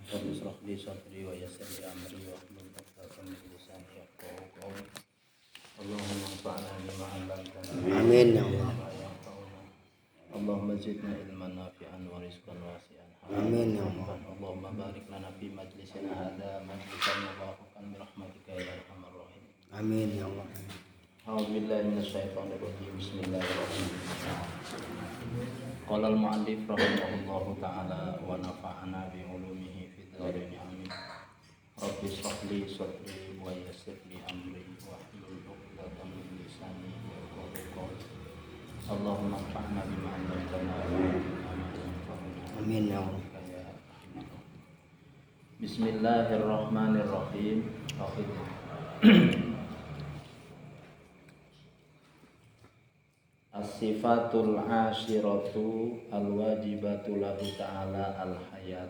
Rabbi ishrah li sadri wa yassir li amri wahlul 'uqdatam min lisani yafqahu qawli. Allahumma anfa'na bima 'allamtana. Amin ya Allah. Allahumma zidna ilman nafi'an wa rizqan wasi'an. Amin ya Allah. Allahumma barik lana fi majlisina hadza majlisan mubarakan bi rahmatika ya arhamar rahim. Amin ya Allah. A'udzu billahi minasyaitonir rajim. Bismillahirrahmanirrahim. Qala al-mu'allif rahimahullahu ta'ala wa nafa'ana bi ulumihi fid dharain amin. Rabbi ishrah li sadri wa yassir li amri wahlul 'uqdatam min lisani yafqahu qawli. Allahumma anfa'na bima 'allamtana wa 'allimna ma yanfa'una. Amin ya Allah. Bismillahirrahmanirrahim. As-sifatul ashiratu al-wajibatu lahu ta'ala al-hayat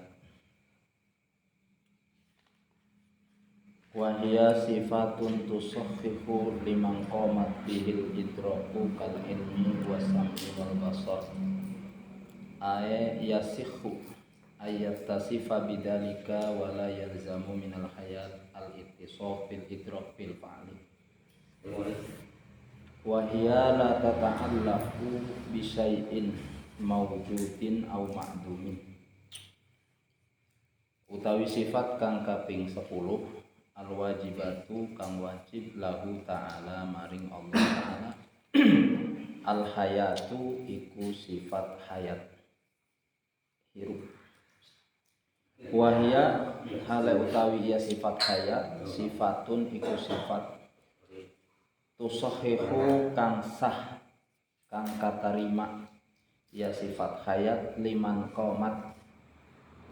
wa hiya sifatun tusahhihu liman qamat bihil idraku kal ilmi wa sam'i wal basar yasihhu ayat tasifa bidalika wa la yalzamu minal hayat al-ittisaf bil idrak bil fa'li wa hiya la tata'allaqu bi syai'in mawjudin aw ma'dumin. Utawi sifat kang kaping 10 al wajibatu kang wajib lahu ta'ala maring Allah ta'ala al hayatu iku sifat hayat hirup wa hiya hale utawi ya sifat hayat sifatun iku sifat tusahihu kang sah kang katarima ya sifat hayat liman qomat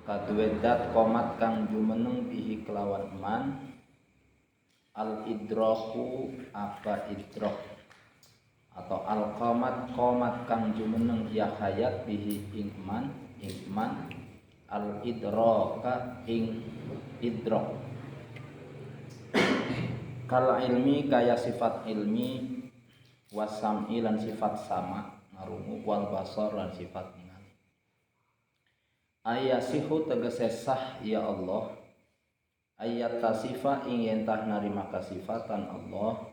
kaduwe dat qomat kang jumeneng bihi kelawan man al idraku apa idrak atau al qomat kang jumeneng ya hayat bihi iman al idraka ing idrak kal ilmi kaya sifat ilmi wasam'i lan sifat sama ngarungu wal basar lan sifat ningali ayasihu tegese sah ya Allah ayat tasifa ing yentah narima kasifatan Allah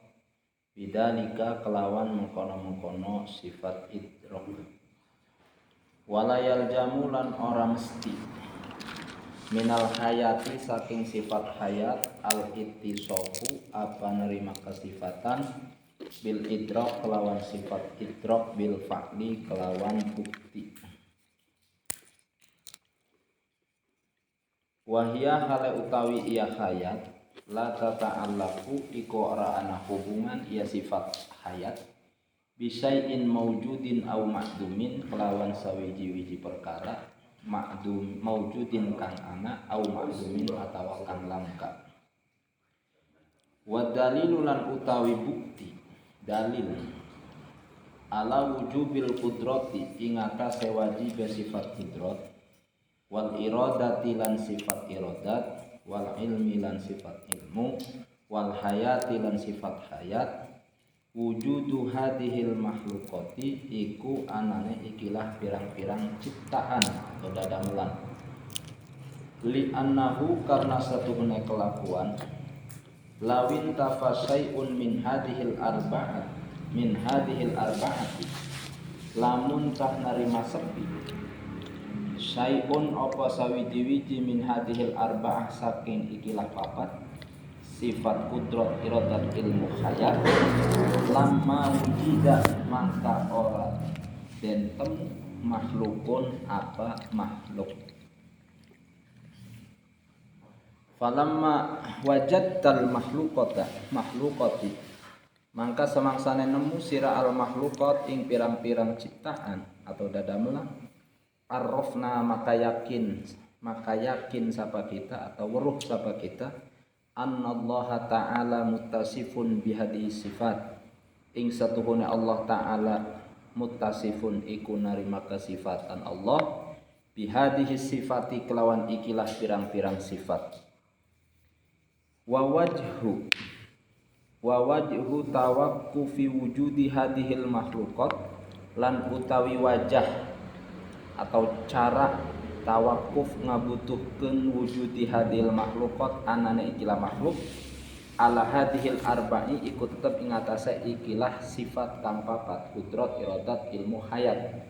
bidalika kelawan mengkono-mengkono sifat idrak walayal jamulan ora mesti minal hayati saking sifat hayat al ittisofu apa nerima kesifatan bil idrak kelawan sifat idrak bil fa'li kelawan bukti wahia hale utawi iya hayat la tata'allaqu iku ora ana hubungan iya sifat hayat bisyai'in mawjudin au ma'dumin kelawan sawiji-wiji perkara ma'dum mawjudin kang ana au ma'dumin atawa kang langka wa dalilulan utawi bukti dalil ala wujubil qudrati ing atase wajib sifat qudrat wal iradati lan sifat iradat wal ilmi lan sifat ilmu wal hayati lan sifat hayat wujudu hadhil makhlukati iku anane ikilah pirang-pirang ciptaan atau dadamelan li annahu karena satuhune kelakuan lawin tafasaiun min hadhil arba'ati lamun tah narima sepi syai'un apa sawiji-wiji min hadhil arba'ah saking ikilah papat sifat kudrat iradat ilmu hayat lamma wujida maka ora dentem makhlukun apa makhluk falamma wajadtal makhlukati maka semangsane nemu sira al makhlukat ing pirang-pirang ciptaan atau dadamelan arrofna maka yakin sapa kita atau weruh sapa kita annallaha ta'ala muttasifun bihadhihi sifat ing satuhune Allah ta'ala muttasifun iku narima kasifatan Allah bihadhihi sifati kelawan ikilah pirang-pirang sifat wa wajhu tawaqqufi wujudi hadhil makhluqat lan utawi wajah atau cara tawakuf ngabutuhkeun wujudi hadil makhluqat anane ikilah makhluk ala hadhil arba'i ikut tetep ing atase ikilah sifat kang papat qudrat iradat ilmu hayat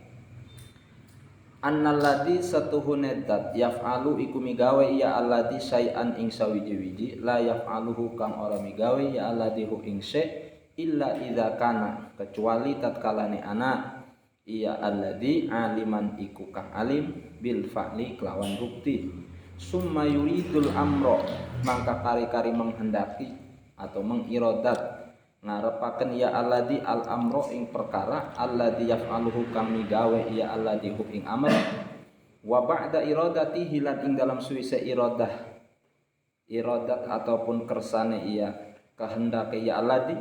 annalladzi satuhune dat yaf'alu iku migawe ya alladzi syai'an ing sawiji-wiji la yaf'aluhu kang ora migawe ya alladzi hu ing syai' illa idza kana kecuali tatkalane ana ya alladzi aliman iku kang alim bil fa'li kelawan bukti summa yuridul amro mangka kari-kari menghendaki atau mengirodat ngarepaken ya alladzi al amro ing perkara alladzi yaf'aluhu kang migawe ya alladzi hu ing amr wa ba'da iradatihi lan ing dalam suwise iradat ataupun kersane iya kehendake ya alladzi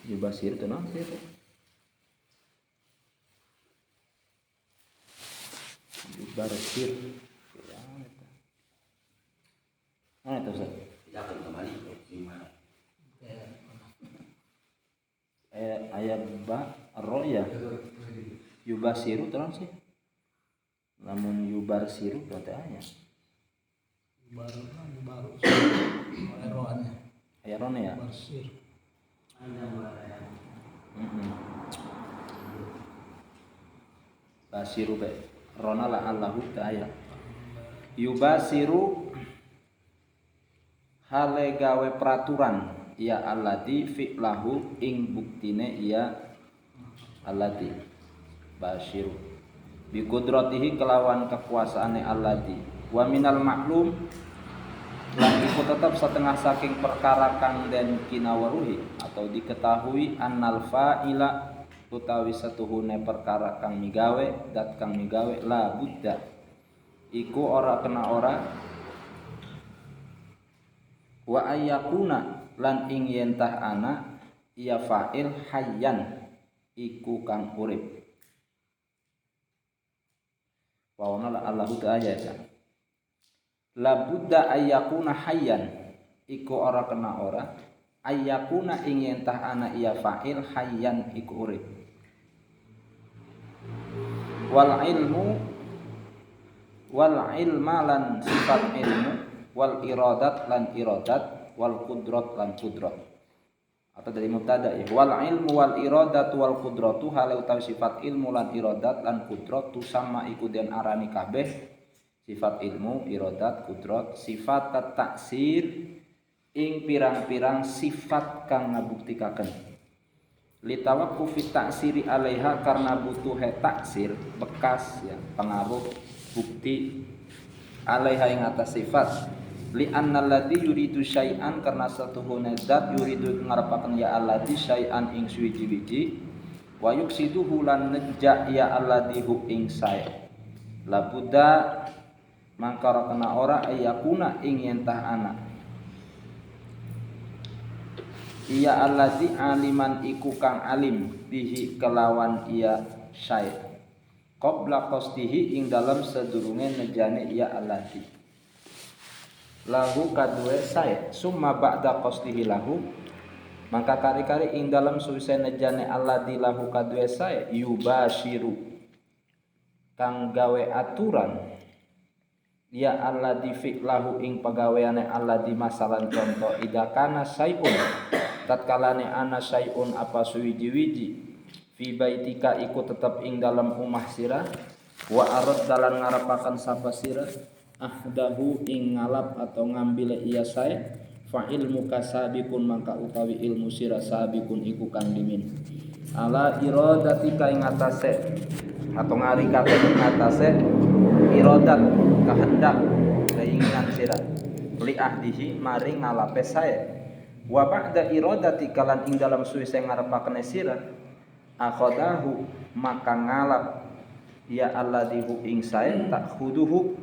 yubasir tu non sih yubasir mana itu Ustaz? Akan kembali gimana? Ayat ba roya yubasiru terus sih namun yubarsiru berarti ayat baru eroannya ayat rone ya barsir basiru be rona la allahu ta'ala yubasiru hale gawe peraturan ya alladzi fi'lahu ing buktine ya alladzi basiru bi qudratihi kelawan kekuasaane alladzi wa minal maklum lan iku tetap setengah saking perkara kang den kinawaruhi atau diketahui annal fa'ila utawi satuhune perkara kang migawe dat kang migawe la budda iku ora kena ora wa ayyakuna lan ing yentah ana ya fa'il hayyan iku kang urip wa ana Allahu ta'ala la budda ayyakuna hayyan iku ora kena ora ayyakuna ing yentah ana ya fa'il hayyan iku urip wal ilma lan sifat ilmu wal iradat lan iradat wal qudrat lan qudrat atau dari mubtada ya wal ilmu wal iradat wal qudratu hale utawi sifat ilmu lan iradat lan qudrat tu sama iku den arani kabeh sifat ilmu iradat qudrat sifat taksir ing pirang-pirang sifat kang ngabuktikaken litawaqqufi taksiri alaiha karena butuh taksir bekas ya pengaruh bukti alaiha ing atas sifat li annal ladzi yuridu syai'an karena satuhune zat yuridu ngarepaken ya alladzi syai'an ing suwiji-wiji wa yuksiduhu lan nejak ya alladzi hu ing sae la buddha mangkara kena ora ayakuna ing yentah ana iya alladzi aliman iku kang alim bihi kelawan iya syai' qabla qasdihi ing dalam sedurunge nejane iya alladzi lahu kadue syai' summa ba'da qasdihi lahu maka kari-kari ing dalam suwise nejane alladzi lahu kadue syai' yubashiru kang gawe aturan ya alladzi fi'lahu ing pagaweane alladzi masalan contoh idakana syai'un tatkalane ana syai'un apa suwiji-wiji fi baitika iku tetep ing dalam umah sirah wa arad dalan ngarepaken sapa sirah ahdahu ing ngalap atau ngambil iya sae fa ilmu kasabikun mangka utawi ilmu sirah sabikun iku kang dimin ala iradatika ing atase atau ngarikate ing atase iradat kehendak keinginan sirah li ahdihi maring ngalape sae wa ba'da iradati kalan ing dalam suwise ngarepaken sirah akhadahu maka ngalap ya alladzi hu ing sae tak khuduhu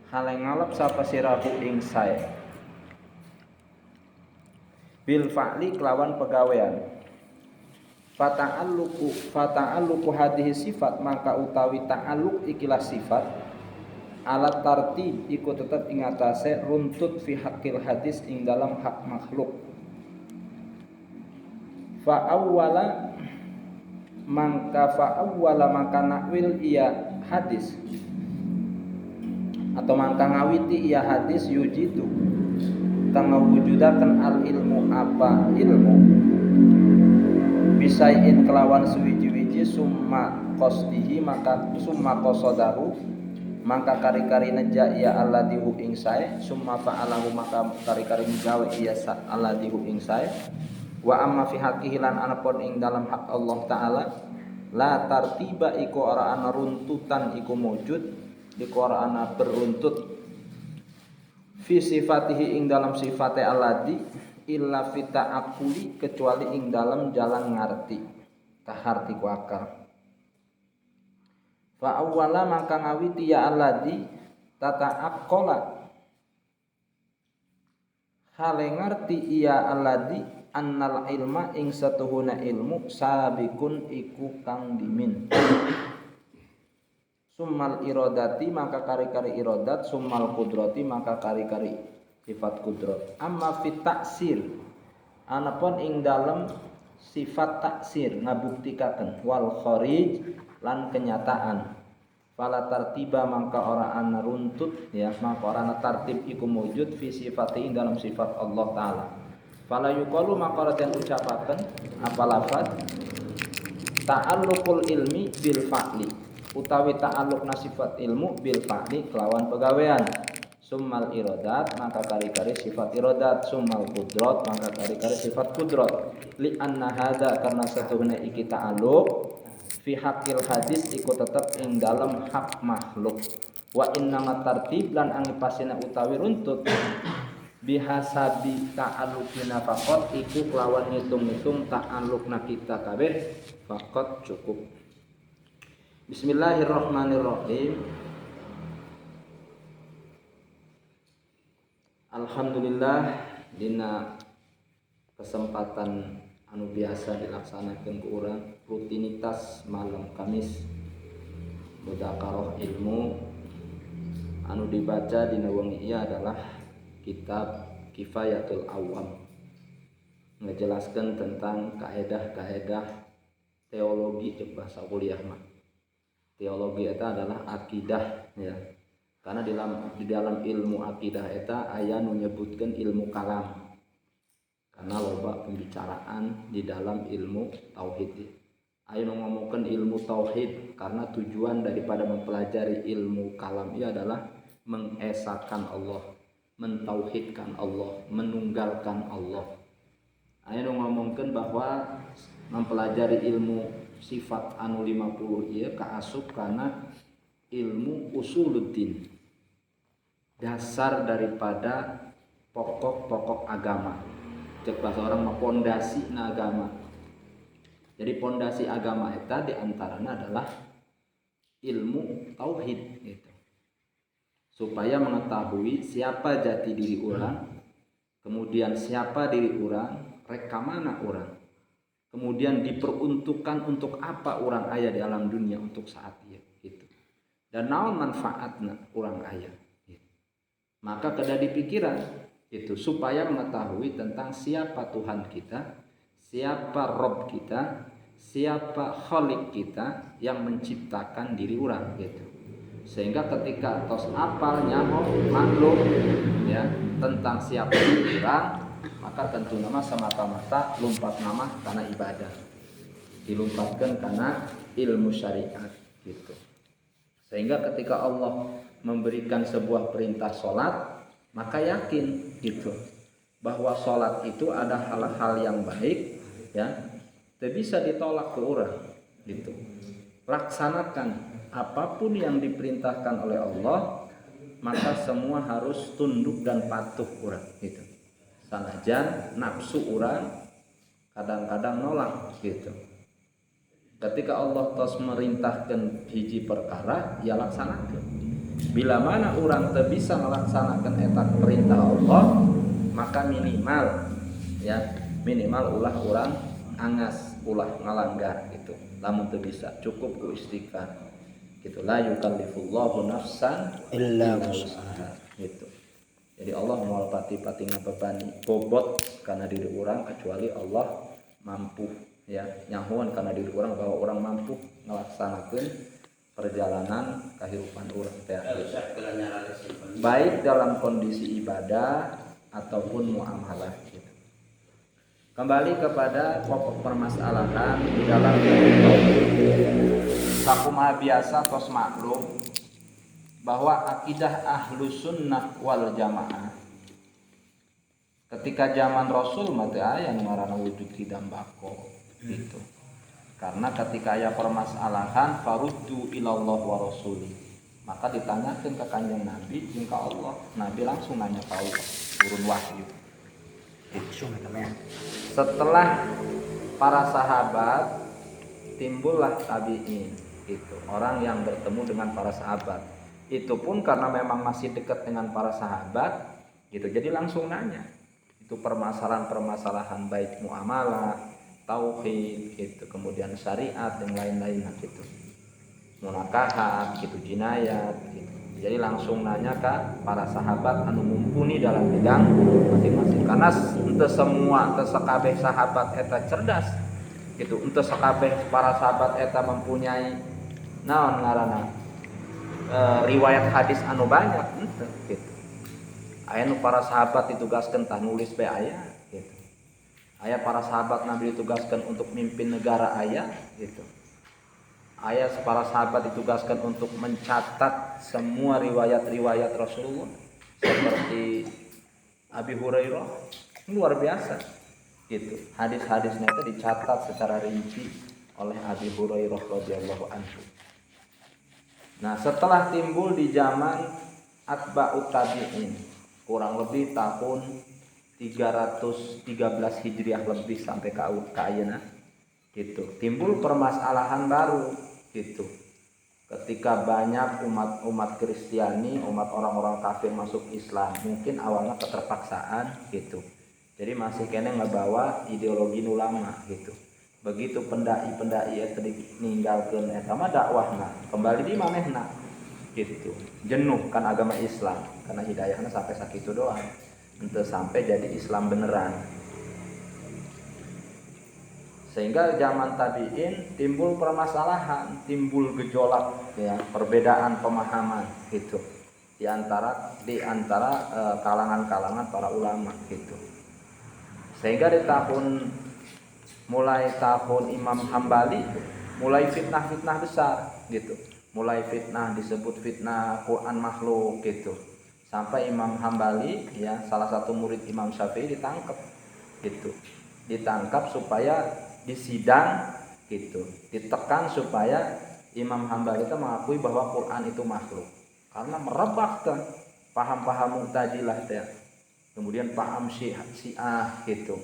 hale ngalap sapa sirahu ing sae bil fa'li kelawan pegawean fata'alluqu hadhihi sifat maka utawi ta'alluq ikilah sifat alat tartib iku tetep ing atase runtut fi haqqil hadis ing dalam hak makhluk fa awwala mangka fa'awwala maka nakwil iya hadis atau mangka ngawiti iya hadis yujidu kang ngawujudaken al ilmu apa ilmu bisain kelawan suwiji-wiji summa qasdihi maka summa qasadahu maka kari-kari neja iya alladzi hu ing sae summa fa'alahu maka kari-kari gawe iya alladzi hu ing sae wa amma fi haqqihi lan anapun ing dalam hak Allah taala la tartiba iku ora ana runtutan iku mujud iku ora ana beruntut fi sifatihi ing dalam sifate alladzi illa fi ta'aqquli kecuali ing dalam jalan ngarti kaharti ku akal fa awwala mangka ngawiti ya alladzi tata'aqqala hale ngarti iya alladzi annal ilma ing satuhuna ilmu sabikun iku kang dimin summal irodati maka kari-kari irodat summal kudrati maka kari-kari sifat kudrat amma fit taksir anapun ing dalem sifat taksir ngabuktikaken wal kharij lan kenyataan fala tartiba mangka ora ana runtut ya maka ora ana tartib iku mujud fi sifati ing dalam sifat Allah taala fala yuqalu maka ora den ucapaken apa lafaz ta'alluqul ilmi bil fa'li utawi ta'alluqna sifat ilmu bil fa'li kelawan pegawean summal iradat maka kari-kari sifat iradat summal qudrat maka kari-kari sifat qudrat li anna hadza karena satuhuna iki ta'alluq fi haqqil hadis iku tetep ing dalam hak makhluk wa inna tartib lan angipasina utawi runtut bihasabi ta'alluqina faqat iku kelawan ngitung-ngitung ta'alluqna kita kabeh faqat cukup. Bismillahirrahmanirrahim. Alhamdulillah dina kesempatan anu biasa dilaksanakeun ku urang rutinitas malam Kamis mudzakarah ilmu anu dibaca dina wengi ieu adalah kitab Kifayatul Awam ngejelaskan tentang kaedah-kaedah teologi cek bahasa kuliah mah. Teologi eta adalah akidah ya. Karena di dalam ilmu akidah eta aya nu nyebutkeun ilmu kalam. Karena loba pembicaraan di dalam ilmu tauhid. Aya nu ngomongkeun ilmu tauhid karena tujuan daripada mempelajari ilmu kalam ieu adalah mengesahkan Allah, mentauhidkan Allah, menunggalkan Allah. Aya nu ngomongkeun bahwa mempelajari ilmu sifat anu 50 ieu kaasup kana ilmu usuluddin. Dasar daripada pokok-pokok agama. Cek bahasa orang mah pondasina agama. Jadi pondasi agama eta diantaranya adalah ilmu tauhid gitu. Supaya mengetahui siapa jati diri orang, kemudian siapa diri orang, reka mana orang, kemudian diperuntukkan untuk apa orang aya di alam dunia untuk saat itu, gitu. Dan naon manfaatna orang aya, gitu. Maka kada dipikiran itu supaya mengetahui tentang siapa Tuhan kita, siapa Rob kita, siapa Khalik kita yang menciptakan diri orang, gitu. Sehingga ketika tos apal nyaho maklum ya tentang siapa orang, maka tentu nama semata-mata lumpat nama karena ibadah, dilumpatkan karena ilmu syariat gitu. Sehingga ketika Allah memberikan sebuah perintah sholat, maka yakin gitu bahwa sholat itu ada hal-hal yang baik ya, tidak bisa ditolak ke orang gitu. Laksanakan apapun yang diperintahkan oleh Allah, maka semua harus tunduk dan patuh orang gitu. Sanajan nafsu orang kadang-kadang nolak gitu. Ketika Allah tos merintahkan hiji perkara, ya laksanakan. Bila mana orang teu bisa melaksanakan eta perintah Allah, maka minimal ulah orang angas, ulah ngalanggar gitu. Lamun teu bisa, cukup ku istighfar. Gitu, la yukallifullahu nafsan illa wus'aha gitu. Jadi Allah moal pati-pati ngabebani bobot karena diri orang kecuali Allah mampu ya nyahuan karena diri orang bahwa orang mampu melaksanakan perjalanan kehidupan orang teh baik dalam kondisi ibadah ataupun muamalah gitu. Kembali kepada pokok permasalahan di dalam sakumaha biasa tos maklum bahwa akidah ahlus sunnah wal jamaah ketika zaman Rasul mati aya nu ngaranna wujud tidambako gitu. Karena ketika aya permasalahan faruddu ilallah wa rasuli, maka ditanyakan ke kanjeng Nabi jeung ka Allah. Nabi langsung nanya ka Allah, turun wahyu. Itu. Setelah para sahabat timbullah tabi'in, itu orang yang bertemu dengan para sahabat. Itu pun karena memang masih dekat dengan para sahabat, gitu. Jadi langsung nanya. Itu permasalahan-permasalahan baik muamalah, tauhid, gitu, kemudian syariat dan lain-lain gitu. Munakahat, gitu, jinayat, gitu. Jadi langsung nanya ke para sahabat anu mumpuni dalam bidang masing-masing. Karena ente semua, ente sakabeh sahabat eta cerdas, gitu. Ente sakabeh para sahabat eta mempunyai naon ngaranna riwayat hadis anu banyak, ente, gitu. Aya nu para sahabat ditugaskeun tah nulis bae aya, gitu. Aya para sahabat Nabi ditugaskan untuk mimpin negara aya, gitu. Aya para sahabat ditugaskan untuk mencatat semua riwayat-riwayat Rasulullah seperti Abi Hurairah, luar biasa gitu. Hadis-hadisnya itu dicatat secara rinci oleh Abi Hurairah radhiyallahu anhu. Nah, setelah timbul di zaman atba'ut tabi'in kurang lebih tahun 313 Hijriah lebih sampai ke ayeuna gitu. Timbul permasalahan baru gitu. Ketika banyak umat Kristiani, umat orang-orang kafir masuk Islam, mungkin awalnya keterpaksaan gitu. Jadi masih kena ngebawa ideologi ulama gitu. Begitu pendai-pendai eta ditinggalkeun eta mah dakwahna, kembali di manehna gitu. Jenuh kan agama Islam karena hidayahna sampai sakitu doang. Ente sampai jadi Islam beneran. Sehingga zaman tabi'in timbul permasalahan, timbul gejolak ya, perbedaan pemahaman gitu di antara kalangan-kalangan para ulama gitu. Sehingga di mulai tahun Imam Hambali mulai fitnah-fitnah besar gitu. Mulai fitnah disebut fitnah Quran makhluk gitu. Sampai Imam Hambali ya, salah satu murid Imam Syafi'i ditangkap gitu. Ditangkap supaya disidang gitu, ditekan supaya Imam Hambali itu mengakui bahwa Quran itu makhluk karena merebak tuh paham-paham Mu'tazilah teh, kemudian paham Syiah gitu,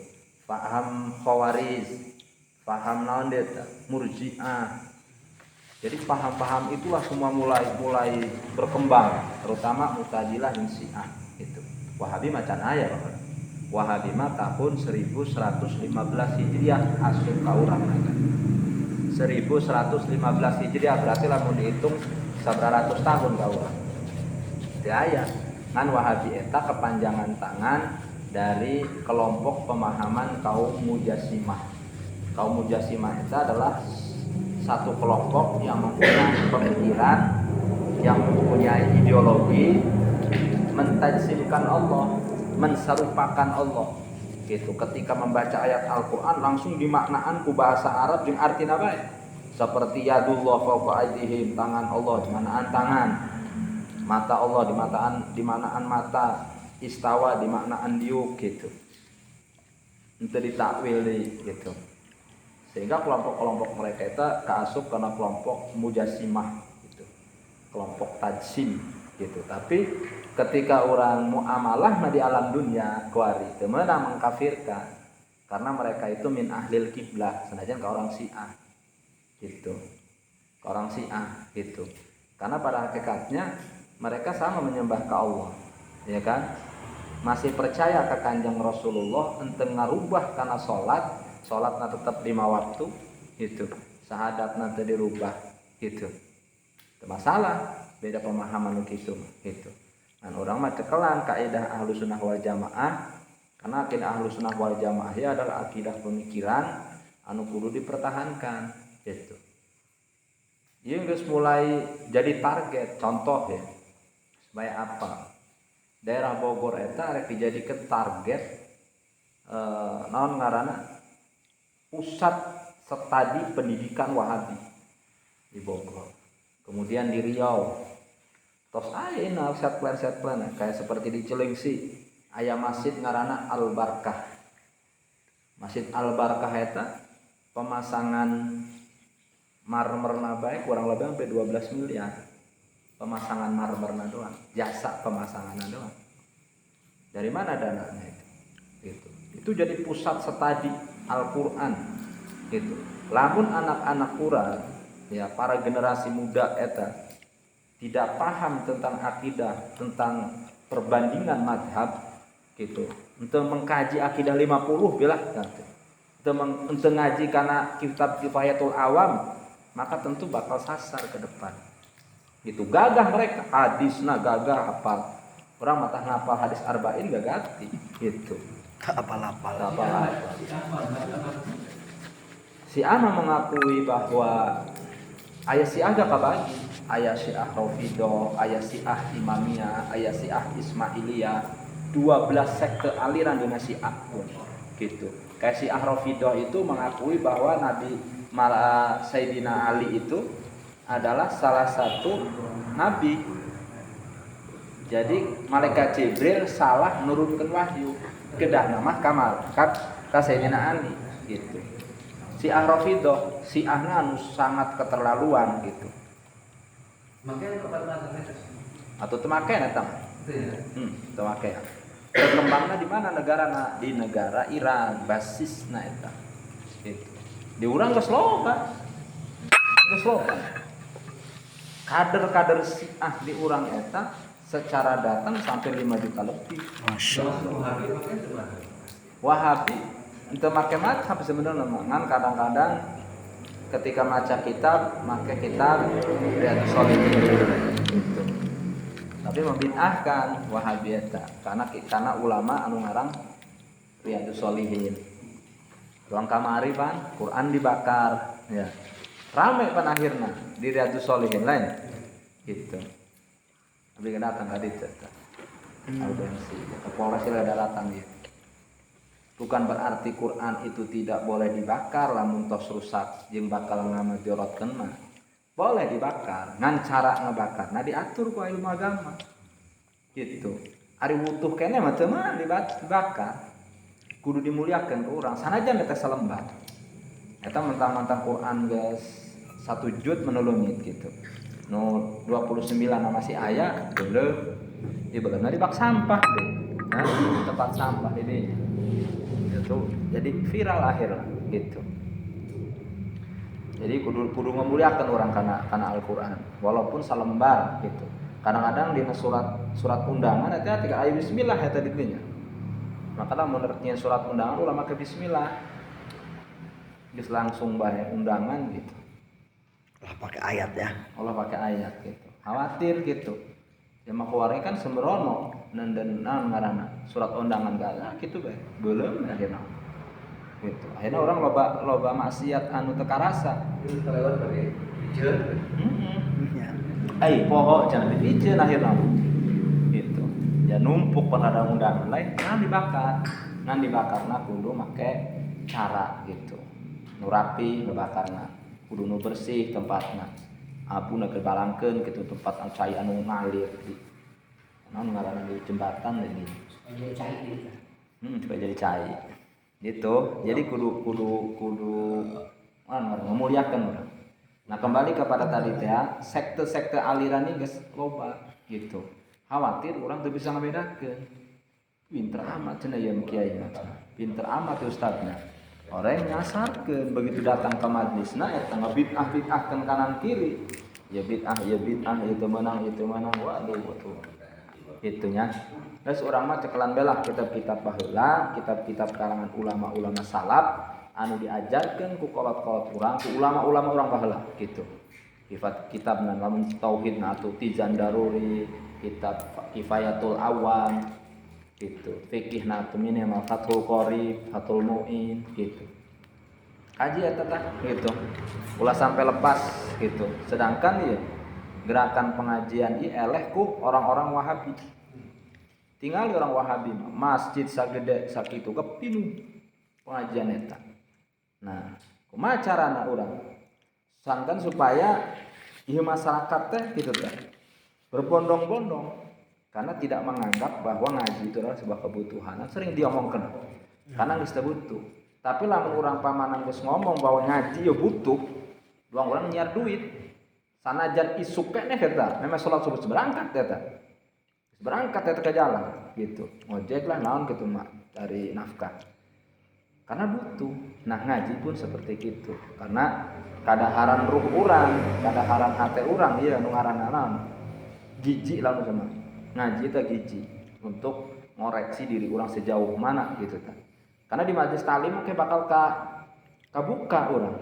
paham Khawarij, paham naon teh Murji'ah. Jadi paham-paham itulah semua mulai berkembang, terutama Mu'tazilah dan Syiah gitu. Wahabi macan aya bapak. Wahabi mah tahun 1115 Hijriah asup ka urang. 1115 Hijriah berarti lamun dihitung 900 tahun ka urang. Teu aya ngan Wahabi eta kepanjangan tangan dari kelompok pemahaman kaum Mujassimah. Kaum Mujassimah eta adalah satu kelompok yang mempunyai pemikiran, yang mempunyai ideologi mentajsimkan Allah, menserupakan Allah gitu. Ketika membaca ayat Al-Qur'an langsung dimaknaan ku bahasa Arab jeung artina bae. Seperti yadullah fawqa aydihim, tangan Allah dimaknaan tangan. Mata Allah dimaknaan mata, istawa dimaknaan diuk gitu. Itu ditakwil gitu. Sehingga kelompok-kelompok mereka itu kaasup karena kelompok Mujassimah gitu. Kelompok tajsim gitu. Tapi ketika orang muamalah di alam dunia kuari teu meunang mengkafirkan karena mereka itu min ahlil kiblah senajan ke orang Syiah gitu. Ke orang Syiah gitu. Karena pada hakikatnya mereka sama menyembah ke Allah, ya kan? Masih percaya ke Kanjeng Rasulullah ente ngarubah karena salatna tetap 5 waktu gitu. Syahadatna teu dirubah gitu. Teu masalah, beda pemahaman gitu gitu. Dan orang mah cekelan kaidah Ahlus Sunnah wal Jamaah, karena akidah Ahlus Sunnah wal Jamaah ya adalah akidah pemikiran, anu kudu dipertahankan gitu. Ieu geus mulai jadi target contoh ya. Supaya apa? Daerah Bogor eta rek dijadikeun target naon ngaranna pusat studi pendidikan Wahabi di Bogor. Kemudian di Riau. Tos aya set plan kayak seperti di Cilengsi aya masjid ngaranna Al Barkah. Masjid Al Barkah eta pemasangan marmerna bae kurang lebih sampai 12 miliar. Pemasangan marmerna doang, jasa pemasanganna doang. Dari mana dananya itu? Gitu. Itu jadi pusat studi Al-Qur'an gitu. Lamun anak-anak urang ya para generasi muda eta tidak paham tentang akidah, tentang perbandingan mazhab gitu. Untuk mengkaji akidah 50 belah gitu. Untuk ngaji karena kitab Kifayatul Awam, maka tentu bakal sasar ke depan. Gitu. Gagah mereka, hadisna gagah hafal. Orang mata ngapal hadis arba'in gagati gitu. Apal-apal. Si Ana mengakui bahwa aya Syiah gak kabagi, aya Syiah Rafidhah, aya Syiah Imamiyah, aya Syiah Ismailiyah, 12 sekte aliran dina Syiah pun gitu. Kayak Syiah Rafidhah itu mengakui bahwa Nabi Sayyidina Ali itu adalah salah satu nabi. Jadi malaikat Jibril salah nurunkeun wahyu kedah nama ka Sayyidina Ali gitu. Syiah Rafidhah, Syiahna anu sangat keterlaluan gitu. Makanya kepada Atau teu make eta mah. Teu make. Berkembangna di mana negarana? Di negara Iran, basisna eta. Gitu. Di urang geus loba. Kader-kader Syiah di urang eta secara datang sampai 5 juta lebih. Masya Allah. Wahabi itu make mazhab sebenarnya ngan kadang-kadang ketika maca kitab make kitab Riyadhus Shalihin gitu. Tapi membid'ahkan Wahabi eta karena ulama anu ngarang Riyadhus Shalihin. Ruang kamari pan Quran dibakar ya. Rame pan akhirna di Riyadhus Shalihin lain gitu. Tapi datang tadi cerita. Audiensi Kapolres ada datang gitu. Bukan berarti Quran itu tidak boleh dibakar lamun tos rusak jeung bakal ngamadorotkeun mah. Boleh dibakar, ngan cara ngebakar. Nah diatur ku ilmu agama. Gitu. Ari wutuh keneh mah teu mah dibakar. Kudu dimuliakeun ku urang. Sanajan eta salembar. Eta mentang-mentang Quran geus 1 juz menulungit gitu. Nu 29 masih aya geuleuh. Di beuleuhna dibak sampah deh. Nah, tempat sampah ini. Itu jadi viral akhirnya gitu. Jadi kudu memuliakan orang karena Al-Qur'an walaupun salembar gitu. Kadang-kadang di surat undangan eta aya ayat bismillah eta di dinya. Makanya menurutnya surat undangan ulah make bismillah. Geus langsung bae undangan gitu. Lah pakai ayat ya. Allah pakai ayat gitu. Khawatir gitu. Ya mah keluarga kan sembrono dan ngaranna surat undangan gala gitu bae. Belum akhirnya. Gitu. Akhirnya orang loba maksiat anu teu karasa. Itu kelewat pakai hijau. Poho jangan dipijeun akhirnya. Gitu. Ya numpuk pada undangan lain ngan dibakarna kudu make cara gitu. Nu rapi ngebakarna. Kudu nu bersih tempatna. Abuna keur balangkeun kitu tempat anu cai anu ngalir di naon ngaranna di jembatan deui. Jadi cair gitu. Supaya jadi cai. Gitu. Jadi kudu memuliakan orang. Nah, kembali kepada tadi teh, sekte-sekte aliran ini geus loba gitu. Khawatir orang teu bisa ngabedakeun. Pinter amat cenah ieu kiai mah. Pinter amat ustadna. Orang nyasarkeun begitu datang ke majlisna eta ngabid'ah-bid'ahkeun kanan kiri. Ya bid'ah itu menang waduh. Itunya. Terus orang mah cekelan belah kitab-kitab baheula, kitab-kitab kalangan ulama-ulama salaf anu diajarkeun ku kolot-kolot urang, ku ulama-ulama urang baheula gitu. Kitab lamun tauhidna atuh Tizan Daruri, kitab Kifayatul Awam gitu. Fikihna atuh minimal Fathul Qorib, Fathul Muin gitu. kaji eta tah gitu. Ulah sampai lepas gitu. Sedangkan ya gerakan pengajian ieu eleh ku orang-orang Wahabi. Tinggal orang Wahabi masjid sagede sakitu kepinuh pengajian eta. Nah, kumaha carana urang? Sangkan supaya ieu masyarakat teh gitu teh berbondong-bondong karena tidak menganggap bahwa ngaji itu adalah sebuah kebutuhan. Sering diomongkan karena geus teu butuh. Tapi lamun urang pamanang geus ngomong bahwa ngaji ya butuh, doang urang nyiar duit. Sanajan isuk keneh eta, memang salat subuh berangkat eta. Berangkat eta ke jalan gitu. Ngojek lah naon kitu mah cari nafkah. Karena butuh. Nah, ngaji pun seperti itu. Karena kadaharan ruh urang, kadaharan hate urang ieu nu ngaranna naon? Giji lah sama. Ngaji teh giji untuk ngoreksi diri urang sejauh mana gitu kan. Karena di majelis taklim ke bakal kabuka urang.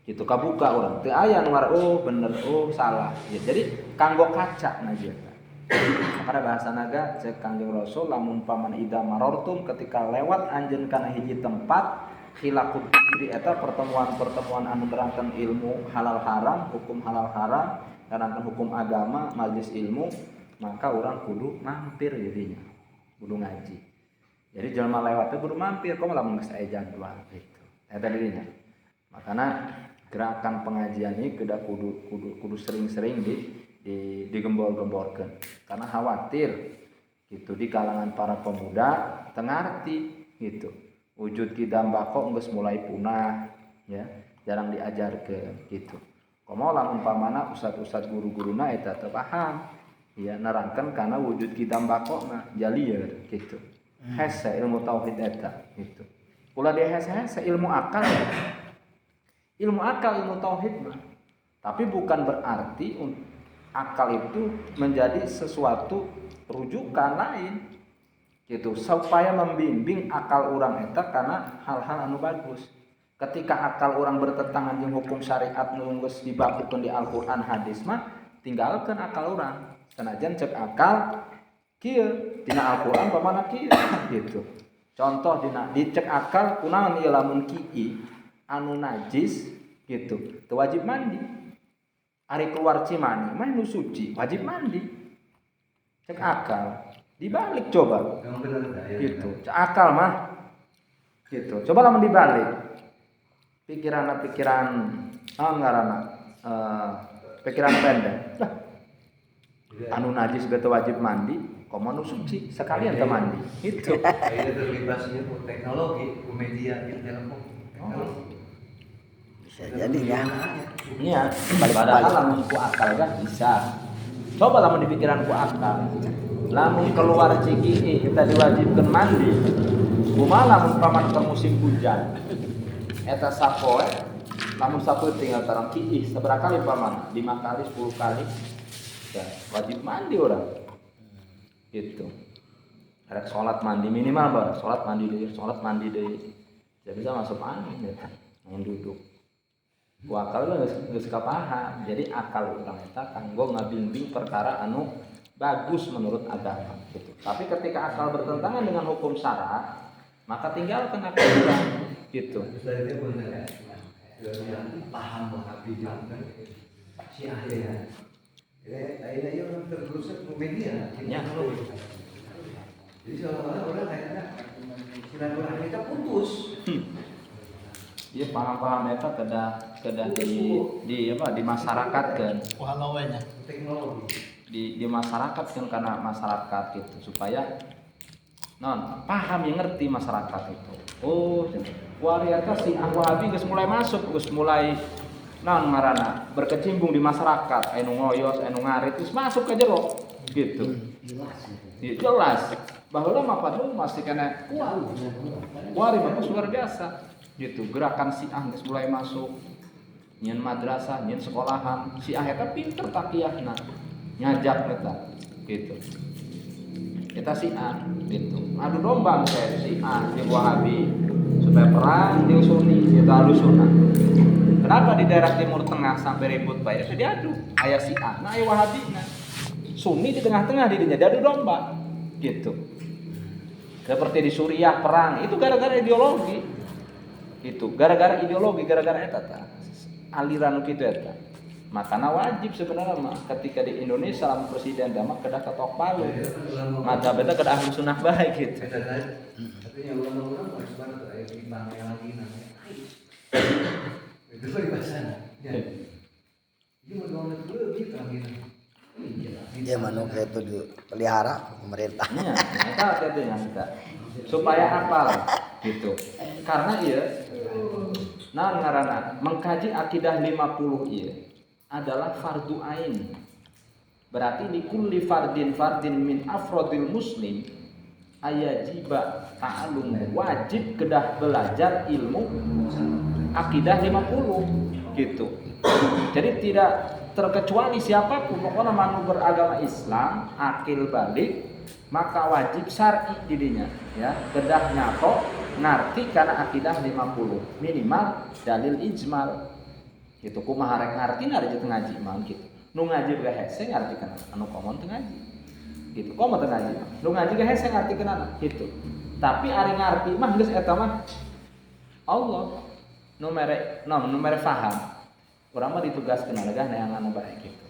Gitu kabuka urang. Teu aya nu oh bener, oh salah. Ya, jadi kanggo kaca ngaji eta. Makanya bahasa naga cek Kangjeng Rasul lamun paman ida marortum ketika lewat anjeun kana hiji tempat khilaqut fikri eta pertemuan-pertemuan anu nerangkeun ilmu halal haram, hukum halal haram, nerangkeun hukum agama, majelis ilmu, maka orang kudu mampir jadinya. Kudu ngaji. Jadi jelema lewat teh kudu mampir, kok lamun geus aya jadwal gitu. Eta dirinya. Makana gerakan pengajian ini kudu sering-sering digembor-gemborkeun karena khawatir gitu di kalangan para pemuda teu ngarti gitu. Wujud kidambako geus mulai punah ya, jarang diajarkeun gitu. Komo lamun pamana ustad-ustad guru-guruna eta teu paham ya nerangkeun kana wujud kidambakona jalieur gitu. Hese ilmu tauhid eta gitu. Ulah dihese-hese ilmu akal. Ilmu akal, ilmu tauhid mah. Tapi bukan berarti akal itu menjadi sesuatu rujukan lain gitu supaya membimbing akal orang eta karena hal-hal anu bagus. Ketika akal orang bertentangan jeung hukum syariat nu geus dibakukeun di Al-Qur'an hadis mah tinggalkeun akal orang. Sanajan cek akal kieu dina Al-Qur'an pamana kieu gitu. Contoh dicek akal kunaon ieu lamun kieu anu najis gitu teu wajib mandi. Ari keluar cimani mah nu suci wajib mandi. Cek akal dibalik coba gitu. Cek akal mah gitu. Coba lamun dibalik pikiran ngaranna pikiran pendek lah anu najis teu wajib mandi komo nu suci sekalian teu mandi gitu. Ayeuna terlibatnya ku teknologi, ku media, ku telepon. Bisa jadi ya. Iya, padahal lamun ku akal kan bisa. Coba lamun di pikiran ku akal. Lamun keluar ciki kita diwajibkeun mandi. Kumaha lamun paman ke musim hujan. Eta sapoe lamun sapeuting antara kiih sabaraha kali paman? 5 kali, 10 kali. Ya, wajib mandi orang. Gitu. Ada salat mandi minimal bah, salat mandi deui. Jadi bisa masuk angin ya. Main duduk. Ku akal geus kapaham. Jadi akal urang eta kanggo ngabimbing perkara anu bagus menurut agama gitu. Tapi ketika akal bertentangan dengan hukum syara, maka tinggalkan akal urang gitu. Dari itu benar ya. Yang paham Wahabi juga si ahli. Akhirnya orang tergerusuk ke media. Ya. Jadi seolah-olah orang kayaknya silaturahmi kita putus. Dia paham-paham eta kedah di masyarakatkeun. Wahalawanya Teknologi. Di masyarakat kan karena masyarakat gitu supaya paham yang ngerti masyarakat itu. Oh, warrior si Wahabi geus mulai masuk, geus mulai ngaranna berkecimpung di masyarakat, anu ngoyos, anu ngarit geus masuk ke jero gitu. Jelas. Baheula mah padahal masih kena wari bagus luar biasa gitu. Gerakan Syiah geus mulai masuk. Nyen madrasah, nyen sekolahan, Syiah eta pinter takiyahna. Nyajak eta gitu. Kita Syiah gitu. Adu domba teh Syiah jeung Wahabi supaya perang jeung Sunni itu adu sunnah. Kenapa di daerah Timur Tengah sampai ribut bae? Itu diadu. Aya Syiah, aya Wahabina. Sunni di tengah-tengah didinya diadu domba gitu. Seperti di Suriah perang, itu gara-gara ideologi. Itu gara-gara ideologi, gara-gara eta tah. Aliran kitu eta. Makana wajib sebenarnya mah ketika di Indonesia lamun presiden mah kedah ketok palu. Maka beta kedah ahli sunnah bae gitu. Artinya ulama-ulama harus banget ya timbang yang lagi namanya. Itu peribahasa. Ya. Ini mau ngomong dulu gitu akhirnya. Dia manuk itu dipelihara pemerintahnya. Kita hati-hati kita supaya hafal gitu. Karena nah ngaranna mengkaji akidah 50 adalah fardu ain. Berarti di kulli fardin min afrodil muslim ayajiba ta'alum wajib kedah belajar ilmu akidah 50 gitu. Jadi tidak terkecuali siapapun pokoknya manu beragama Islam akil balik maka wajib syar'i dirinya ya kedah nyato ngarti karena akidah 50 minimal dalil ijmal gitu kumaha rek ngarti nari ngaji mah gitu nu ngaji ge hese ngarti kana anu komon teu ngaji gitu komo teu ngaji nu ngaji ge hese ngarti kana gitu tapi ari ngarti mah geus eta mah Allah nu mere paham urang mah ditugaskeun adalah neangan baik gitu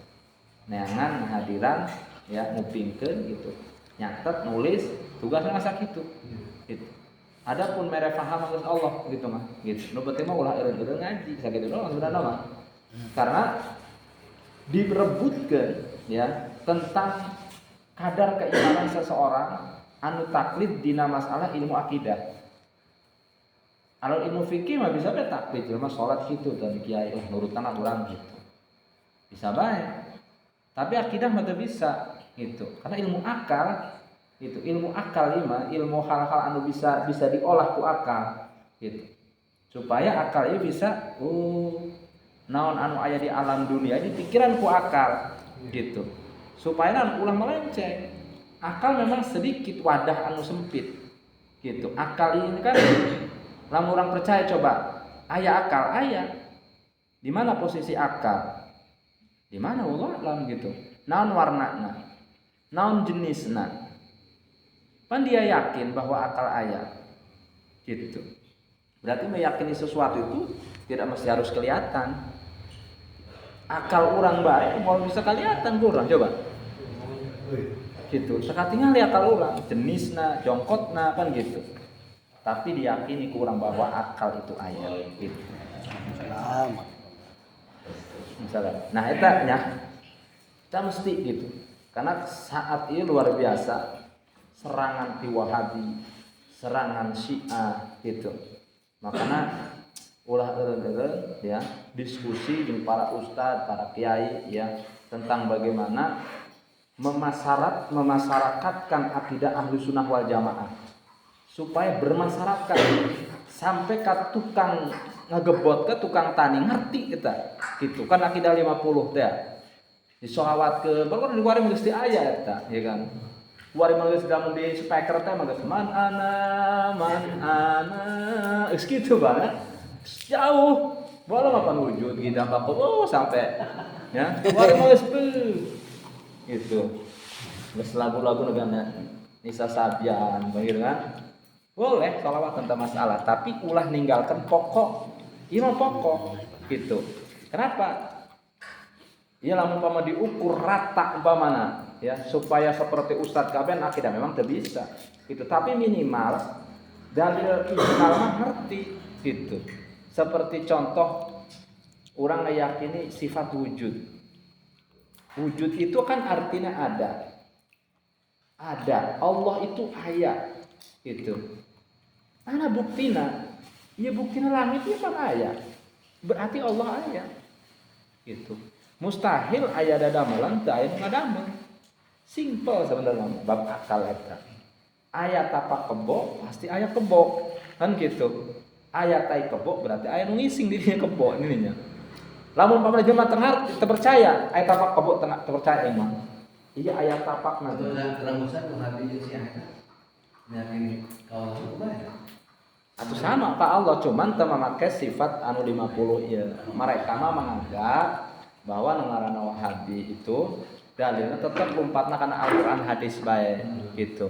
neangan hadiran ya ngupingkeun gitu nyatet nulis tugasna sakitu gitu adapun mere paham geus Allah gitu mah gitu nu penting mah ulah eureun ngaji sakitu doang sebenarnya mah karena direbutkeun ya tentang kadar keimanan seseorang anu taklid dina masalah ilmu akidah. Kalau ilmu fikih mah bisa bae taklid, mah salat kitu tadi kiai nurutan urang gitu. Bisa bae. Tapi akidah mah teu bisa gitu. Karena ilmu akal gitu. Ilmu akal mah ilmu hal-hal anu bisa diolah ku akal gitu. Supaya akal ieu bisa naon anu aya di alam dunia ini pikiran ku akal gitu. Supaya naon ulah melenceng. Akal memang sedikit wadah anu sempit gitu. Akal ini kan lamun orang percaya coba, aya akal, aya. Di mana posisi akal? Di mana wallah alam gitu. Naon warnana? Naon jenisna? Pan dia yakin bahwa akal aya. Gitu. Berarti meyakini sesuatu itu tidak mesti harus kelihatan. Akal orang baik mau bisa kelihatan kurang coba. Gitu. Sakatingan lihat akal orang, jenisna, jongkotna kan gitu. Tapi diyakini kurang bahwa akal itu ayat gitu. Misalnya, nah eta nya kita mesti gitu. Karena saat ini luar biasa serangan di Wahabi, serangan Syiah gitu. Makanya ulah eureun ya diskusi dengan para ustadz, para kiai ya tentang bagaimana memasyarakatkan akidah ahlu sunnah wal jamaah supaya bermasyarakat sampai ke tukang ngagebot ke tukang tani ngerti kita gitu kan akidah 50 teh disolawat ke baru di luar geus di aya eta ya kan luar geus damun di speaker teh mah man ana geus kitu banget jauh bola mapan wujud kita bakal sampai ya luar geus gitu geus lagu-lagu negana Nisa Sabian begitu kan boleh sholawat tentang masalah tapi ulah ninggalkan pokok iya pokok gitu kenapa ya lamun umpama diukur rata umpamana ya supaya seperti Ustadz Kaben akidah memang tidak bisa gitu tapi minimal dalil ijmal mah ngerti gitu seperti contoh orang meyakini sifat wujud itu kan artinya ada Allah itu aya gitu mana buktina? Ya buktina langit itu kan aya. Berarti Allah aya. Gitu. Mustahil aya dadamelan teu aya nu ngadamel. Simple sebenarnya bab akal eta. Aya tapak kebo pasti aya kebo. Kan gitu. Aya tai kebo berarti aya nu ngising di dieu kebo ini nya. Lamun pamana jelema tengah teu percaya aya tapak kebo teu percaya emang. Iya aya tapakna. Rumusan Wahabi jeung Syiah eta. Nyakini kalau bae. Atau sama Pak Allah cuman teu mamakai sifat anu 50 ieu. Mereka mah menganggap bahwa nu ngaranna Wahabi itu dalilnya tetap lompatna kana Al-Qur'an hadis bae gitu.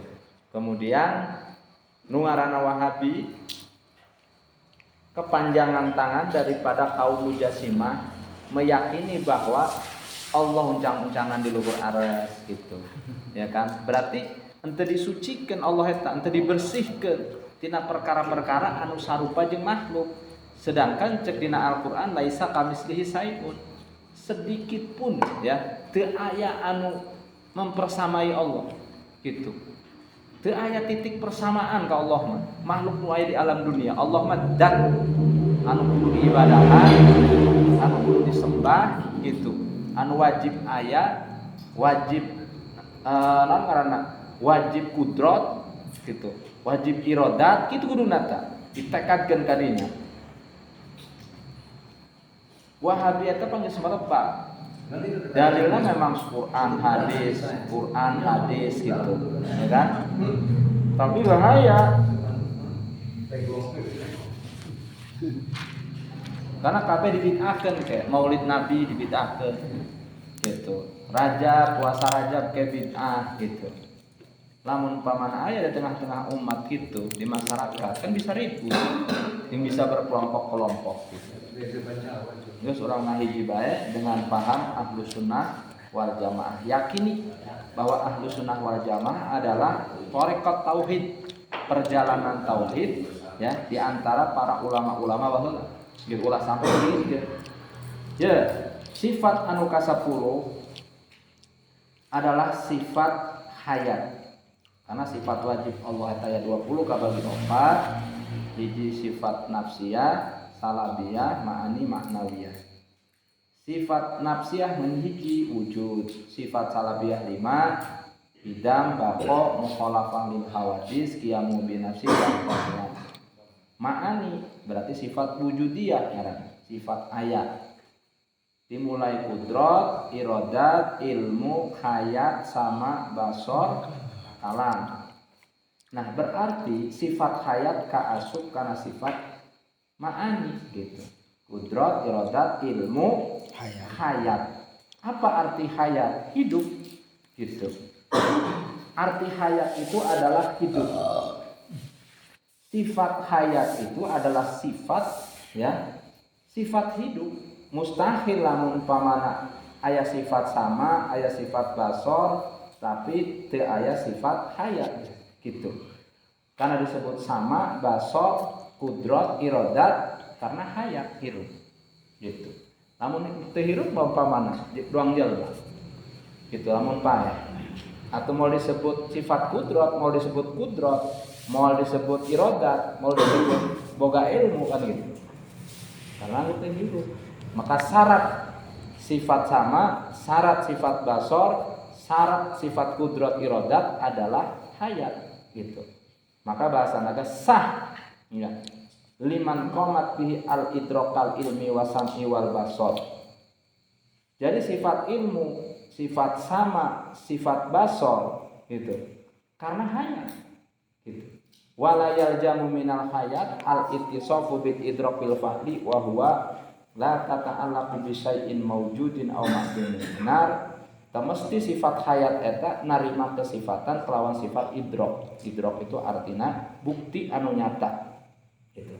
Kemudian nu ngaranna Wahabi kepanjangan tangan daripada kaum Mujassimah meyakini bahwa Allah uncang-uncangan di luhur aras gitu. Ya kan? Berarti ente disucikan Allah eta, ente dibersihkeun tina perkara-perkara anu sarupa jeung makhluk. Sedangkan cek dina Al-Qur'an laisa kamislihi saeun. Sedikit pun ya teu aya anu mempersamai Allah gitu. Teu aya titik persamaan ka Allah mah. Makhluk nu aya di alam dunia, Allah mah dat anu kudu diibadahan, anu kudu disembah gitu. Anu wajib aya, wajib naon ngaranna? Wajib kudrat gitu. Wajib iradat kitu kuduna tah ditekadkeun ka dinya. Wahabi eta panggil semerepa. Dalilnya memang Quran hadis gitu, ya kan? Tapi bahaya. Karena kabeh dibid'ahkeun kayak Maulid Nabi dibid'ahkeun gitu. Puasa Rajab ke bid'ah gitu. Lamun pamana aya di tengah-tengah umat gitu di masyarakat kan bisa ribut, yang bisa berkelompok-kelompok gitu. Terus orang ngahiji bae dengan paham ahlu sunnah wal jamaah, yakini bahwa ahlu sunnah wal jamaah adalah thariqat tauhid, perjalanan tauhid ya di antara para ulama-ulama baheula. Geus ulah sampai gitu. Ya, sifat anu ka-10 adalah sifat hayat. Karena sifat wajib Allah ayat 20 kabagi 4, hiji sifat nafsiyah, salabiyah, ma'ani maknawiyah. Sifat nafsiyah menghiji wujud, sifat salabiyah 5, idam, bako, mukhalafah lil hawadis, qiyamu binafsi dan qadran. Ma'ani berarti sifat wujudiyah, sifat ayat. Dimulai kudrat, iradat, ilmu, hayat, sama, basor, kalam. Nah berarti sifat hayat kaasuk karena sifat ma'ani gitu. Kudrat, iradat, ilmu, hayat. Apa arti hayat? Hidup gitu. Arti hayat itu adalah hidup. Sifat hayat itu adalah sifat ya, sifat hidup. Mustahil lamun umpamana aya sifat sama, aya sifat basor, tapi teu aya sifat hayat gitu. Karena disebut sama, basor, kudrat, iradat karena hayat hirup gitu. Namun teu hirup umpamana doang jelema gitu, lamun pae atau mau disebut sifat kudrat, mau disebut kudrat, mau disebut iradat, mau disebut boga ilmu kan gitu. Karena itu hidup. Maka syarat sifat sama, syarat sifat basor, syarat sifat kudrat iradat adalah hayat gitu. Maka bahasa naga sah ya. Liman qomat bihi al idrokal ilmi wasam'i wal basor. Jadi sifat ilmu, sifat sama, sifat basor gitu. Karena hayat gitu. Wala yaljamu minal hayat al ittisafu bil idrakil fahli wa huwa la tata'allaqu bi syai'in mawjudin aw ma'dumin. Benar, mesti sifat hayat eta narima kesifatan kelawan sifat idrok. Idrok itu artinya bukti anu nyata gitu.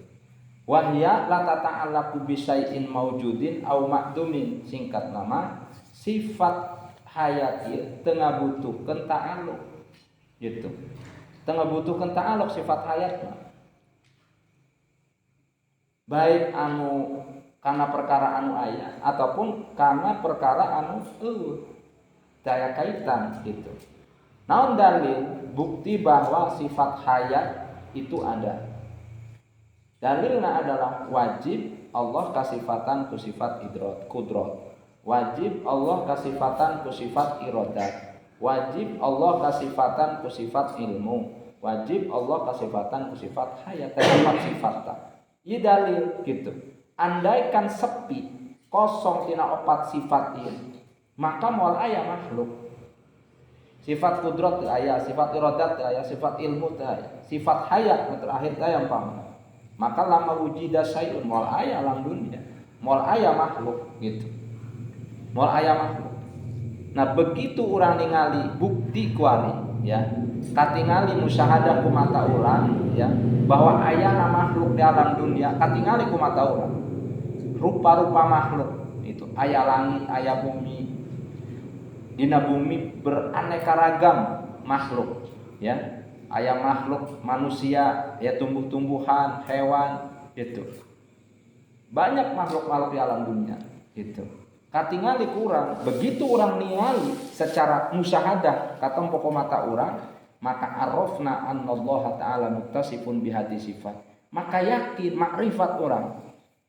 Wahya la tata'allaqu bi syai'in mawjudin aw ma'dumin. Singkat nama sifat hayat ieu teu ngabutuhkeun ta'alluq gitu. Teu ngabutuhkeun ta'alluq sifat hayat mah. Baik anu karena perkara anu aya ataupun karena perkara anu daya kaitan gitu. Naon dalil bukti bahwa sifat hayat itu ada. Dalilnya adalah wajib Allah kasifatan ku sifat kudrat. Wajib Allah kasifatan ku sifat iradat. Wajib Allah kasifatan ku sifat ilmu. Wajib Allah kasifatan ku sifat hayat. Terdapat sifat tak. Ieu dalil gitu. Andaikan sepi kosong tina opat sifat ieu, maka moal aya makhluk. Sifat kudrat teu aya, sifat iradat teu aya, sifat ilmu teu aya, sifat hayat terakhir teh yang pamana. Maka lama wujida syai'un moal aya alam dunia, moal aya makhluk gitu. Moal aya makhluk. Nah begitu urang ningali bukti kuari ya katingali musyahadah ku mata urang ya bahwa ayana makhluk di alam dunia katingali ku mata urang rupa-rupa makhluk itu aya langit aya bumi dina bumi beraneka ragam makhluk ya aya makhluk manusia ya tumbuh-tumbuhan hewan gitu banyak makhluk-makhluk di alam dunia gitu katingali kurang begitu orang ningali secara musyahadah katem pokok mata orang maka arafna annallaha ta'ala muttasifun bihati sifat maka yakin makrifat orang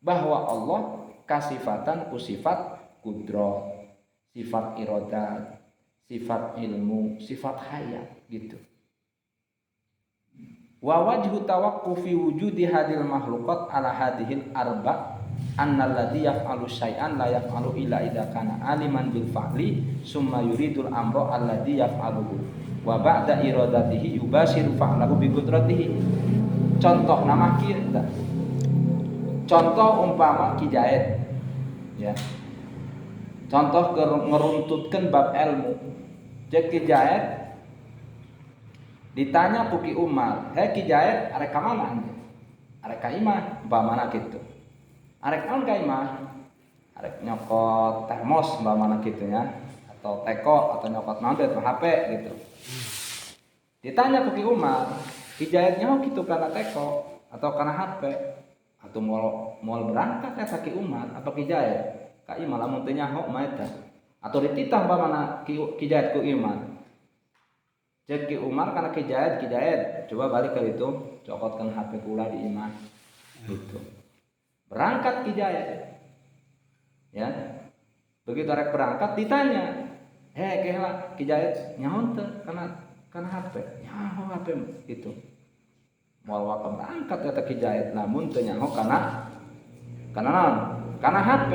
bahwa Allah kasifatan ku sifat kudrat sifat iradat sifat ilmu sifat hayat gitu wa wajhu tawaqqufi wujudi hadil makhluqat ala hadhil arba' annalladzi yaf'alu syai'an la yaf'alu illa idza kana aliman bil fa'li summa yuridul amra alladzi yaf'aluhu wa ba'da iradatihi yubashiru fa'lahu bi qudratihi contoh nama kita contoh umpama Kijaid ya contoh ngeruntutkeun bab ilmu jeung Kijaid ditanya ku Ki Umar he Kijaid arek ka mana anjeun arek ka imah umpamana kitu arek naon ka imah arek nyokot termos umpamana kitu ya atau teko atau nyokot naon teh HP gitu ditanya ku Ki Umar Kijaid nyaho kitu kana teko atau kana HP atau moal berangkat eta Ki Umar apa Kijaid ka imah lamun teu nyaho mah eta atau dititah umpamana Kijaid ku imah cek Ki Umar kana Kijaid coba balik ke itu cokotkeun HP kula di imah gitu berangkat Kijaid ya begitu arek berangkat ditanya keheula Kijaid nyaho teu kana HP nyaho HP gitu moal waka berangkat eta Kijaid namun teu nyaho kana naon kana HP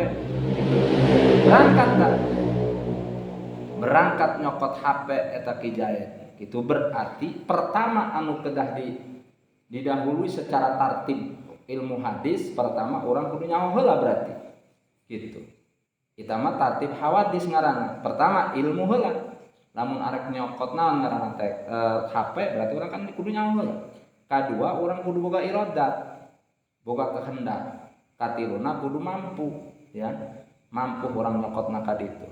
berangkat nyokot HP eta Kijaid itu berarti pertama anu kedah didahului secara tartib ilmu hadis pertama orang kudu nyaho heula berarti gitu kita mah tartib hawadis ngaranna pertama ilmu heula lamun arek nyokot naon ngaranna HP berarti orang kan kudu nyaho heula kadua orang kudu boga iradat boga kehendak katiluna kudu mampu ya mampu orang nyokotna ka ditu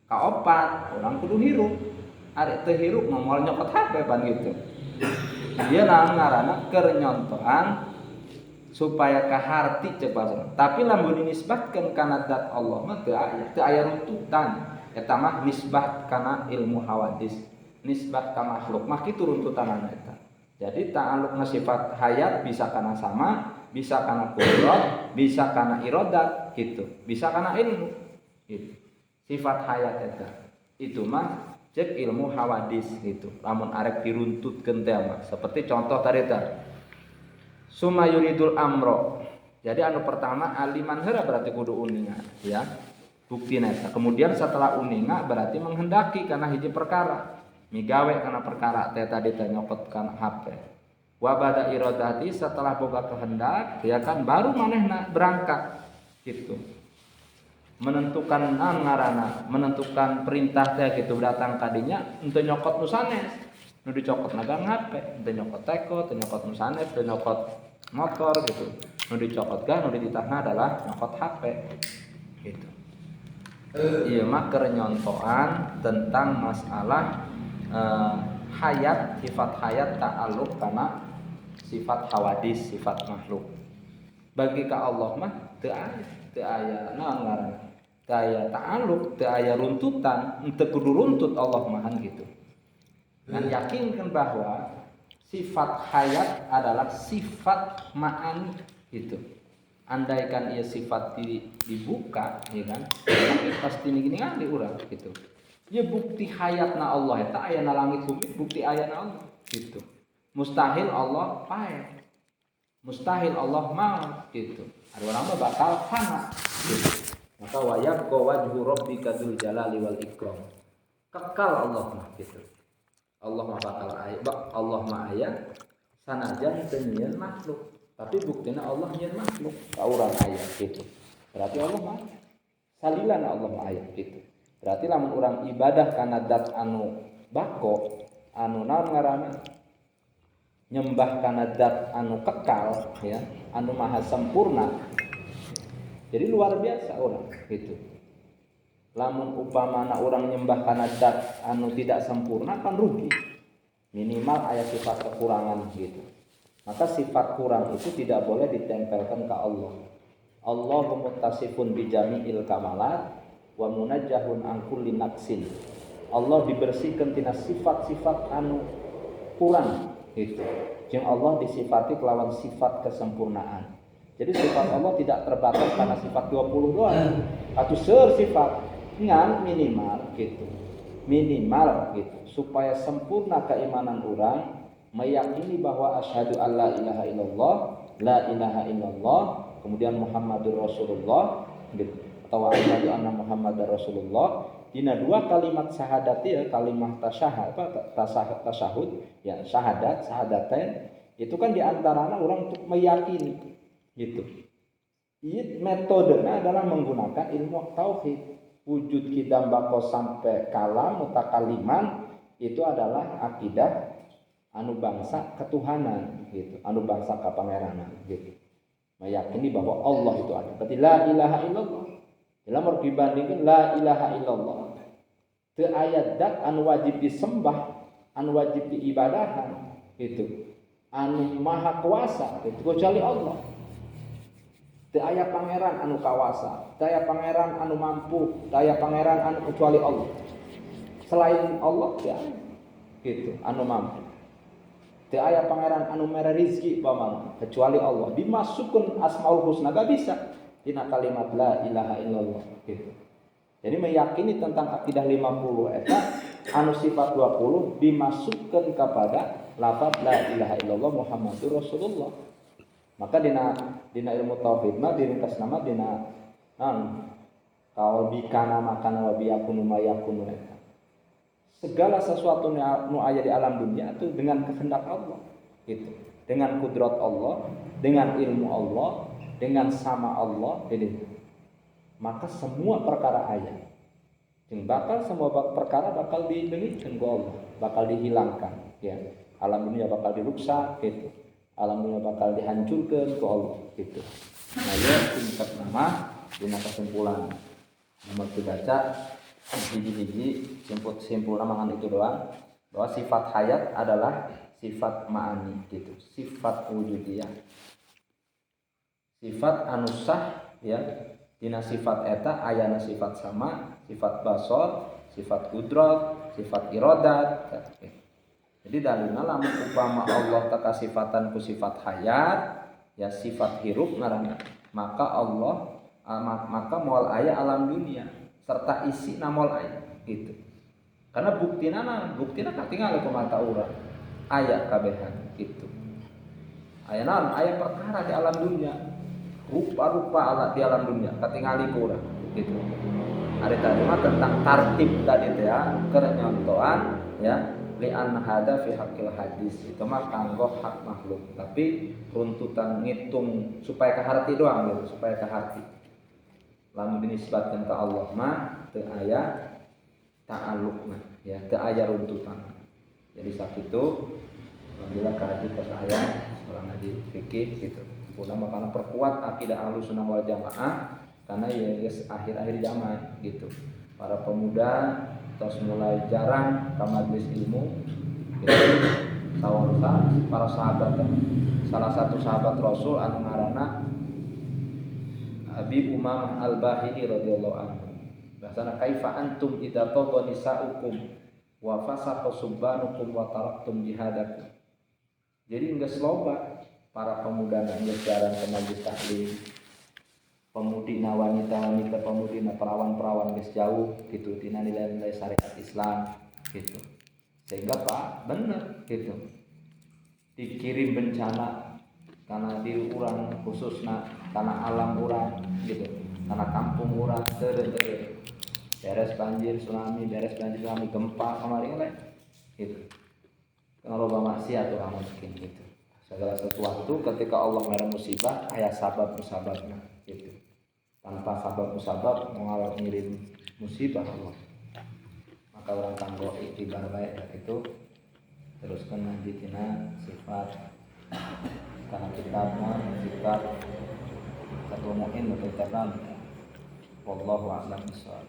kaopat orang kudu hirup arek teu hirup moal nyokot HP pan gitu dia ngaranna keur nyontohan supaya kaharti cepat tapi lamun dinisbatkeun kana zat Allah mah teu aya runtutan eta mah nisbat kana ilmu hawadis nisbat ka makhluk mah kitu runtutanna eta jadi ta'alluqna sifat hayat bisa kana sama bisa kana qudrat bisa kana iradat gitu bisa kana ilmu gitu sifat hayat eta itu mah cek ilmu hawadis gitu lamun arek diruntutkeun teh mah seperti contoh tadi summa yuridul amro jadi anu pertama aliman heura berarti kudu uninga ya buktina eta kemudian setelah uninga berarti menghendaki kana hiji perkara migawe kana perkara teh tadi teh nyokot kana HP wa bada iradati setelah boga kehendak ya kan baru manehna berangkat gitu menentukan ngaranna menentukan perintah teh gitu datang kadinya untuk nyokot nu sanes nu dicokot nagang HP teu nyokot teko teu nyokot nu sanes teu nyokot motor gitu nu dicokot nu dititahna adalah nyokot HP gitu ieu mah keur nyontoan tentang masalah hayat sifat hayat ta'alluq kana sifat hawadis sifat makhluk bagi ka Allah mah teu aya naon ngaranna teu aya ta'alluq teu aya runtutan teu kudu runtut Allah mah gitu dan yakinkan bahwa sifat hayat adalah sifat ma'ani gitu andaikan ia sifat dibuka ya kan pasti ningali urang gitu ya bukti hayatna Allah eta aya na langit bumi bukti ayana Allah gitu mustahil Allah pae mustahil Allah maut gitu ada orang mah bakal fana gitu. Maka wayab wajhu rabbika dzul jalali wal ikram kekal Allah mah gitu Allah mah bakal aya Allah mah aya sanajan teu nyieun makhluk tapi buktina Allah nyieun makhluk ka urang aya gitu berarti Allah mah salilana Allah mah aya gitu berarti lamun urang ibadah kana zat anu bako anu naon ngaranna nyembah kana zat anu kekal ya, anu maha sempurna. Jadi luar biasa orang gitu. Lamun upamana orang nyembah kana zat anu tidak sempurna kan rugi. Minimal aya sifat kekurangan gitu. Maka sifat kurang itu tidak boleh ditempelkan ke Allah. Allahu muttasifun bi jami'il kamalat wa munajjahun an kulli naqsin. Allah dibersihkan tina sifat-sifat anu kurang gitu. Jeung Allah disifati kelawan sifat kesempurnaan. Jadi sifat Allah tidak terbatas karena sifat 20 doang. Atau sifat ngan minimal gitu. Minimal gitu supaya sempurna keimanan orang meyakini bahwa asyhadu alla ilaha illallah, la ilaha illallah, kemudian Muhammadur Rasulullah gitu. Atau asyhadu anna Muhammadar Rasulullah. Dina dua kalimat syahadat ya, kalimat tasyahud ya, syahadatain itu kan diantaranya orang untuk meyakini gitu. Ini metodenya adalah menggunakan ilmu tauhid. Wujud kidam bako sampai kalam mutakaliman itu adalah akidah anu bangsa ketuhanan gitu, anu bangsa kapangeranan gitu. Meyakini bahwa Allah itu ada. Berarti la ilaha illallah. Dalam harus dibandingkan la ilaha illallah. Teu aya zat anu wajib disembah, anu wajib diibadahan gitu. Anu maha kuasa gitu, kecuali Allah. Teu aya pangeran anu kawasa, teu aya pangeran anu mampu, teu aya pangeran anu kecuali Allah. Selain Allah ya gitu, anu mampu. Teu aya pangeran anu mere rezeki pamana kecuali Allah. Dimasukkan Asmaul Husna gak bisa dina kalimat la ilaha illallah gitu. Jadi meyakini tentang akidah 50 eta anu sifat 20 dimasukkan kepada lafaz la ilaha illallah Muhammadur Rasulullah. Maka dina ilmu tauhid mah diringkas nama dina kaul bikana makana wa biyakunu mayakunu eta. Segala sesuatu nu aya di alam dunia itu dengan kehendak Allah gitu. Dengan kudrat Allah, dengan ilmu Allah, dengan sama Allah jadi maka semua perkara aya. Jeung bakal semua perkara bakal dileungitkeun ku Allah, bakal dihilangkan ya. Alam dunia bakal diruksak gitu. Alam dunia bakal dihancurkan ku Allah gitu. Nah, ya singkat nama dina kesimpulan. Nomor dibaca hiji-hiji simpul namangan itu doang bahwa sifat hayat adalah sifat ma'ani gitu. Sifat wujudiyah. Sifat anusah ya. Dina sifat eta ayana sifat sama, sifat basor, sifat kudrat, sifat iradat. Jadi dalilna lamun upama Allah teka sifatan ku sifat hayat, ya sifat hirup ngaranna, maka Allah maka moal aya alam dunia serta isi moal aya gitu. Karena buktina katingali ku mata urang. Aya kabehan gitu. Aya naon? Aya perkara di alam dunia. Rupa-rupa alat di alam dunia katingali ku urang gitu. Ari tadi mah tentang tartib tadi teh ya, keur nyontohan ya li an hada fi haqqil hadis. Itu mah kanggo hak makhluk, tapi runtutan ngitung supaya kaharti doang gitu, supaya kaharti. Lamun dinisbatkeun ka Allah mah teu aya ta'alluqna ya, teu aya runtutan. Jadi sakitu apabila kaji percaya orang ngaji fikih gitu. Puna makana perkuat akidah Ahlussunnah wal Jamaah karena ya akhir-akhir zaman gitu. Para pemuda terus mulai jarang ke majelis ilmu gitu. Sawarsa para sahabat, salah satu sahabat Rasul anu ngaranna Abi Umamah Al-Bahili radhiyallahu anhu. Bahasana kaifa antum idza tagha nisaukum wa fasaqa subbanukum wa taraktum jihadakum. Jadi geus loba para pemuda geus jarang ke majelis taklim. Pemudina wanita-wanita, pemudina perawan-perawan geus jauh gitu dina nilai-nilai syariat Islam gitu. Sehingga Pak bener gitu. Dikirim bencana karena di urang khususna tanah alam urang gitu. Tanah kampung urang teu beres banjir tsunami, gempa kemarin lah gitu. Kalau maksiat tuh mungkin gitu. Segala sesuatu ketika Allah mere musibah aya sabab-musababna gitu. Tanpa sabab-musabab moal ngirim musibah Allah. Maka orang kanggo iktibar bae itu teruskan nanti tina sifat karena kitabnya sifat satu mu'in atau kalam. Wallahu a'lam bishawab.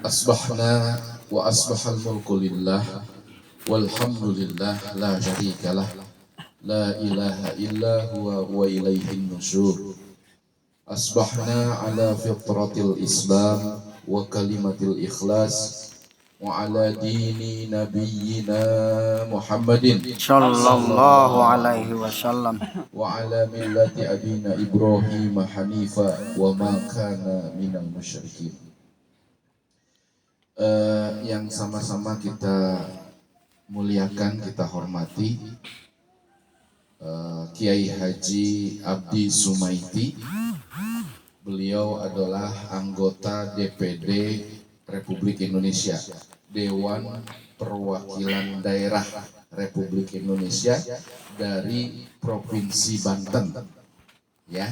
Asbahna wa asbahal mulku lillah walhamdulillah la syarikalah la ilaha illa huwa wa ilaihin nusyur. Asbahna ala fitratil islam wa kalimatil ikhlas wa ala dini nabiyyina Muhammadin Sallallahu alaihi wasallam. wa ala millati abina Ibrahim hanifa wa ma kana minal musyrikin. Yang sama-sama kita muliakan, kita hormati Kiai Haji Abdi Sumaiti. Beliau adalah anggota DPD Republik Indonesia, Dewan Perwakilan Daerah Republik Indonesia dari Provinsi Banten. Ya,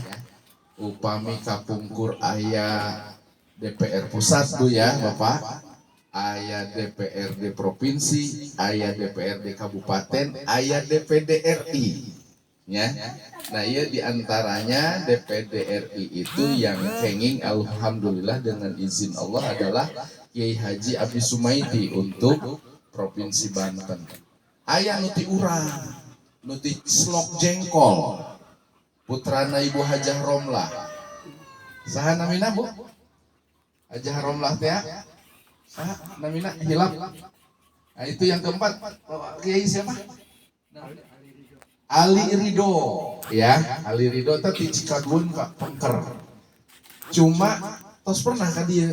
upami kapungkur aya DPR pusat tuh ya Bapak, aya DPRD provinsi, aya DPRD kabupaten, aya DPD RI. Ya. Nah, iya diantaranya DPD RI itu yang kenging alhamdulillah dengan izin Allah adalah Kiai Haji Abdi Sumaiti untuk Provinsi Banten. Aya nuti urang, nuti Slok Jengkol, putrana Ibu Hajah Romlah. Saha namina Bu? Hajah Romlah teh? Saha namina hilap? Nah, itu yang keempat. Kiai siapa? Ali Ridho, ya, Ali Ridho tadi Cikadun Pak Pengker. Cuma tos pernah kan dia?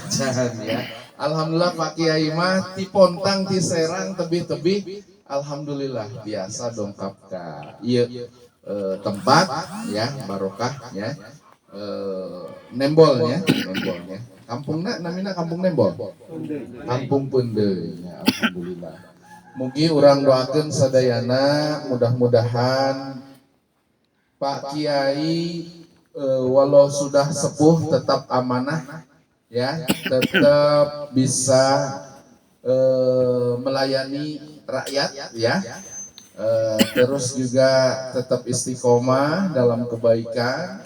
Jangan ya. Alhamdulillah Pak Kiai mah ti Pontang, ti Serang, tebih-tebih. Alhamdulillah biasa dongkap ka ieu tempat ya, barokah ya. Nembolnya. Kampungna namina Kampung Nembol. Kampung Peundeuy ya, alhamdulillah. Mugi urang doakeun sadayana mudah-mudahan Pak Kiai walau sudah sepuh tetap amanah ya, tetap bisa melayani rakyat ya, terus juga tetap istiqomah dalam kebaikan,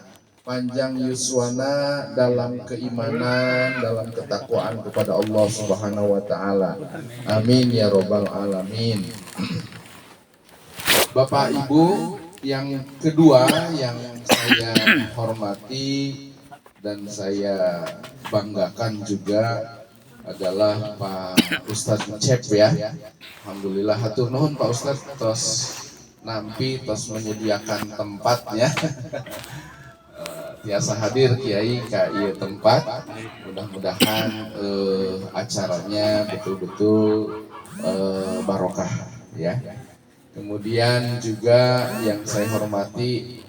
panjang yuswana dalam keimanan, dalam ketakwaan kepada Allah Subhanahu wa taala. Amin ya robbal alamin. Bapak Ibu, yang kedua yang saya hormati dan saya banggakan juga adalah Pak Ustadz Cep ya. Alhamdulillah hatur nuhun Pak Ustadz tos nampi tos menyediakan tempatnya. Biasa hadir Kiai ka ieu tempat. Mudah-mudahan acaranya betul-betul barokah ya. Kemudian juga yang saya hormati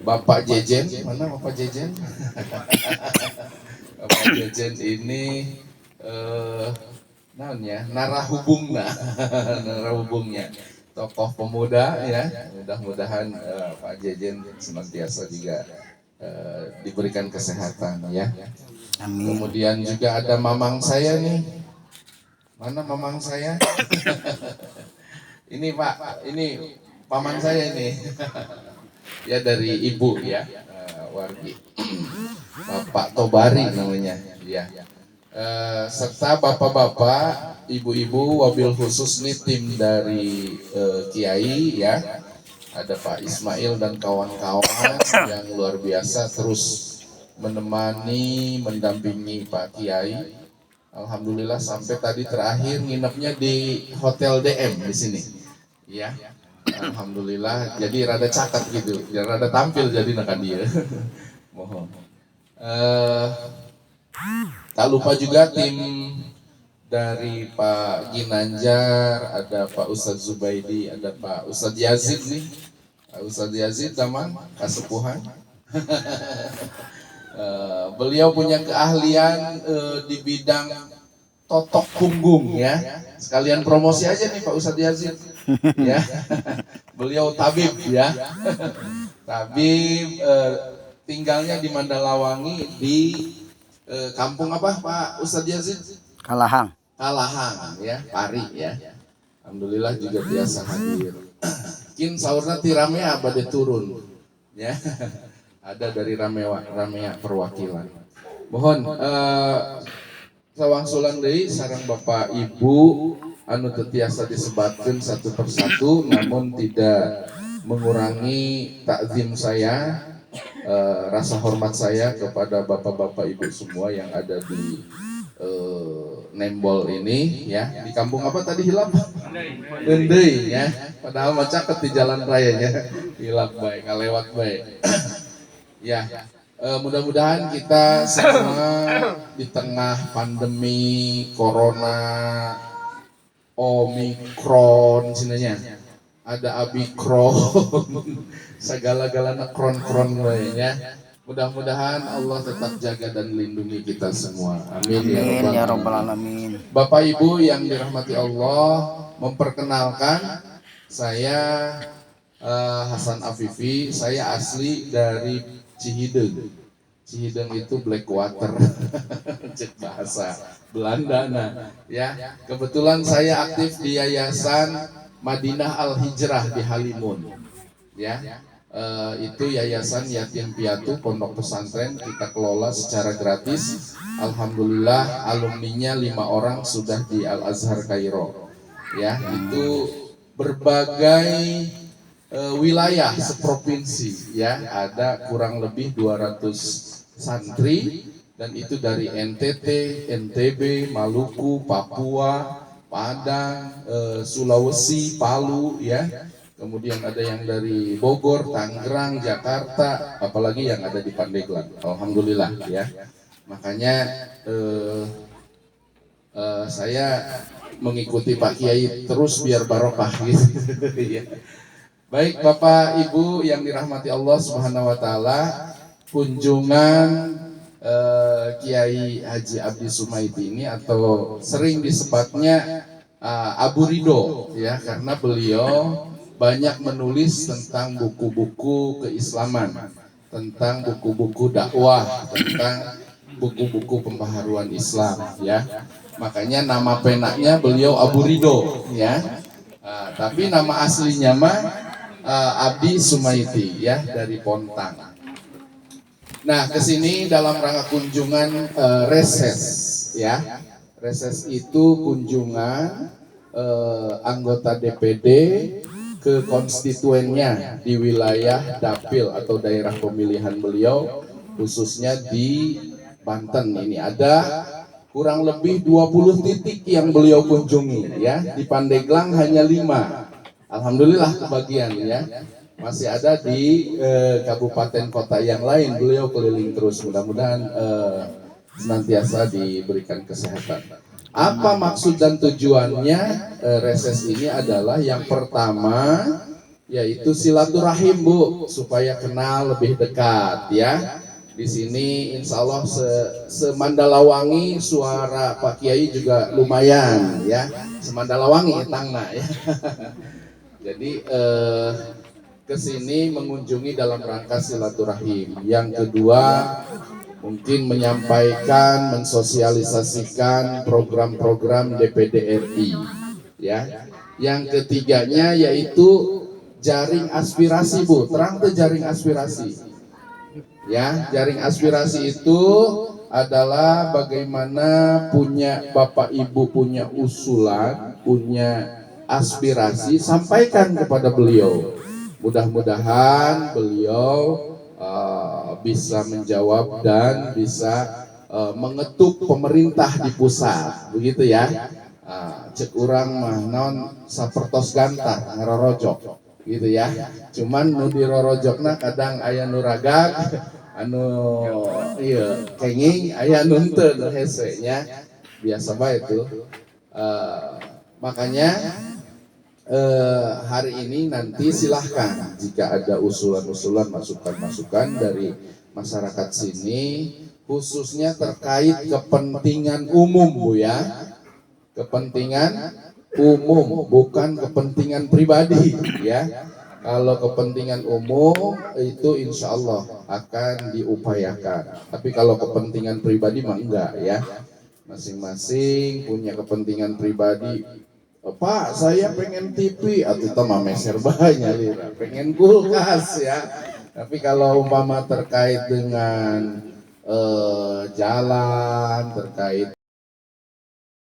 Bapak Jejen, mana Bapak Jejen? Bapak Jejen ini narahubungnya tokoh pemuda ya. Mudah-mudahan Pak Jejen senantiasa juga diberikan kesehatan ya. Amin. Kemudian juga ada mamang saya nih. Mana mamang saya? Ini Pak, ini paman saya ini. Ya dari ibu ya, wargi. Bapak Tobari namanya ya. Serta bapak-bapak, ibu-ibu, wabil khusus nih tim dari Kiai ya. Ada Pak Ismail dan kawan-kawan yang luar biasa terus menemani, mendampingi Pak Kiai. Alhamdulillah sampai tadi terakhir nginepnya di Hotel DM di sini. Ya. Alhamdulillah jadi rada caket gitu, rada tampil jadi nakan dia. Mohon. Tak lupa juga tim dari Pak Ginanjar, ada Pak Ustadz Zubaidi, ada Pak Ustadz Yazid nih. Pak Ustadz Yazid zaman kasepuhan. Beliau punya keahlian di bidang totok punggung ya. Sekalian promosi aja nih Pak Ustadz Yazid. Ya. Beliau tabib ya. Tabib tinggalnya di Mandalawangi di Kampung apa Pak Ustadz Yazid? Kalahang. Kalahang ya, Pari ya. Alhamdulillah juga biasa hadir. Mungkin sahurna ti ramea bade turun ya. Ada dari ramea perwakilan. Mohon sawangsulan deui sareng Bapak Ibu anu teu tiasa disebatkeun satu persatu namun tidak mengurangi takzim saya, rasa hormat saya kepada bapak-bapak ibu semua yang ada di Nembol ini ya. Di kampung apa tadi hilap? Endei ya. Padahal mah caket di jalan rayanya. Hilap baik, ngalewat baik. Ya. Mudah-mudahan kita semua di tengah pandemi corona Omikron sinanya ada Abikron segala-galana kron-kron ya. Mudah-mudahan Allah tetap jaga dan lindungi kita semua. Amin, Amin ya ya Rabbal rabbal alamin. alamin. Bapak Ibu yang dirahmati Allah, memperkenalkan saya Hasan Afifi. Saya asli dari Cihideng. Cihideng itu Blackwater, cek bahasa Belanda. Nah, ya kebetulan saya aktif di Yayasan Madinah Al Hijrah di Halimun. Ya, itu yayasan yatim piatu pondok pesantren kita kelola secara gratis. Alhamdulillah alumninya 5 orang sudah di Al Azhar Kairo. Ya, itu berbagai wilayah seprovinsi ya, ada kurang lebih 200 santri dan itu dari NTT, NTB, Maluku, Papua, Padang, Sulawesi, Palu ya. Kemudian ada yang dari Bogor, Tangerang, Jakarta, apalagi yang ada di Pandeglang. Alhamdulillah ya. Makanya saya mengikuti Pak Kiai terus biar barokah gitu. Ya. Baik Bapak Ibu yang dirahmati Allah Subhanahu wa taala, kunjungan Kiai Haji Abdi Sumaiti ini atau sering disebutnya Abu Ridho ya, karena beliau banyak menulis tentang buku-buku keislaman, tentang buku-buku dakwah, tentang buku-buku pembaharuan Islam ya. Makanya nama penaknya beliau Abu Ridho ya. Tapi nama aslinya mah Abdi Sumaiti ya, dari Pontang. Nah, kesini dalam rangka kunjungan reses ya. Reses itu kunjungan anggota DPD ke konstituennya di wilayah dapil atau daerah pemilihan beliau, khususnya di Banten. Ini ada kurang lebih 20 titik yang beliau kunjungi ya. Di Pandeglang hanya 5. Alhamdulillah kebagian ya. Masih ada di kabupaten kota yang lain beliau keliling terus. Mudah-mudahan senantiasa diberikan kesehatan. Apa maksud dan tujuannya reses ini adalah yang pertama yaitu silaturahim Bu, supaya kenal lebih dekat ya. Di sini insya Allah semandalawangi suara Pak Kiai juga lumayan ya, semandalawangi tangna ya. Jadi kesini mengunjungi dalam rangka silaturahim. Yang kedua mungkin menyampaikan, mensosialisasikan program-program DPD RI ya. Yang ketiganya yaitu jaring aspirasi Bu, terang tuh jaring aspirasi ya. Jaring aspirasi itu adalah bagaimana punya Bapak Ibu punya usulan, punya aspirasi, sampaikan kepada beliau. Mudah-mudahan beliau bisa menjawab dan bisa mengetuk pemerintah di pusat, begitu ya. Cek urang mah naon sapertos gantar ngarorojok gitu ya. Cuman nu dirorojokna kadang aya nu ragag, anu ieu kenging, aya nu henteu nu hese nya. Biasa bae itu. Makanya hari ini nanti silahkan jika ada usulan-usulan, masukan-masukan dari masyarakat sini, khususnya terkait kepentingan umum Bu ya. Kepentingan umum, bukan kepentingan pribadi ya. Kalau kepentingan umum itu insya Allah akan diupayakan. Tapi kalau kepentingan pribadi mah enggak ya. Masing-masing punya kepentingan pribadi. Pak, saya pengen TV atau mah meser banyak lira. Pengen kulkas ya. Tapi kalau umpama terkait dengan jalan, terkait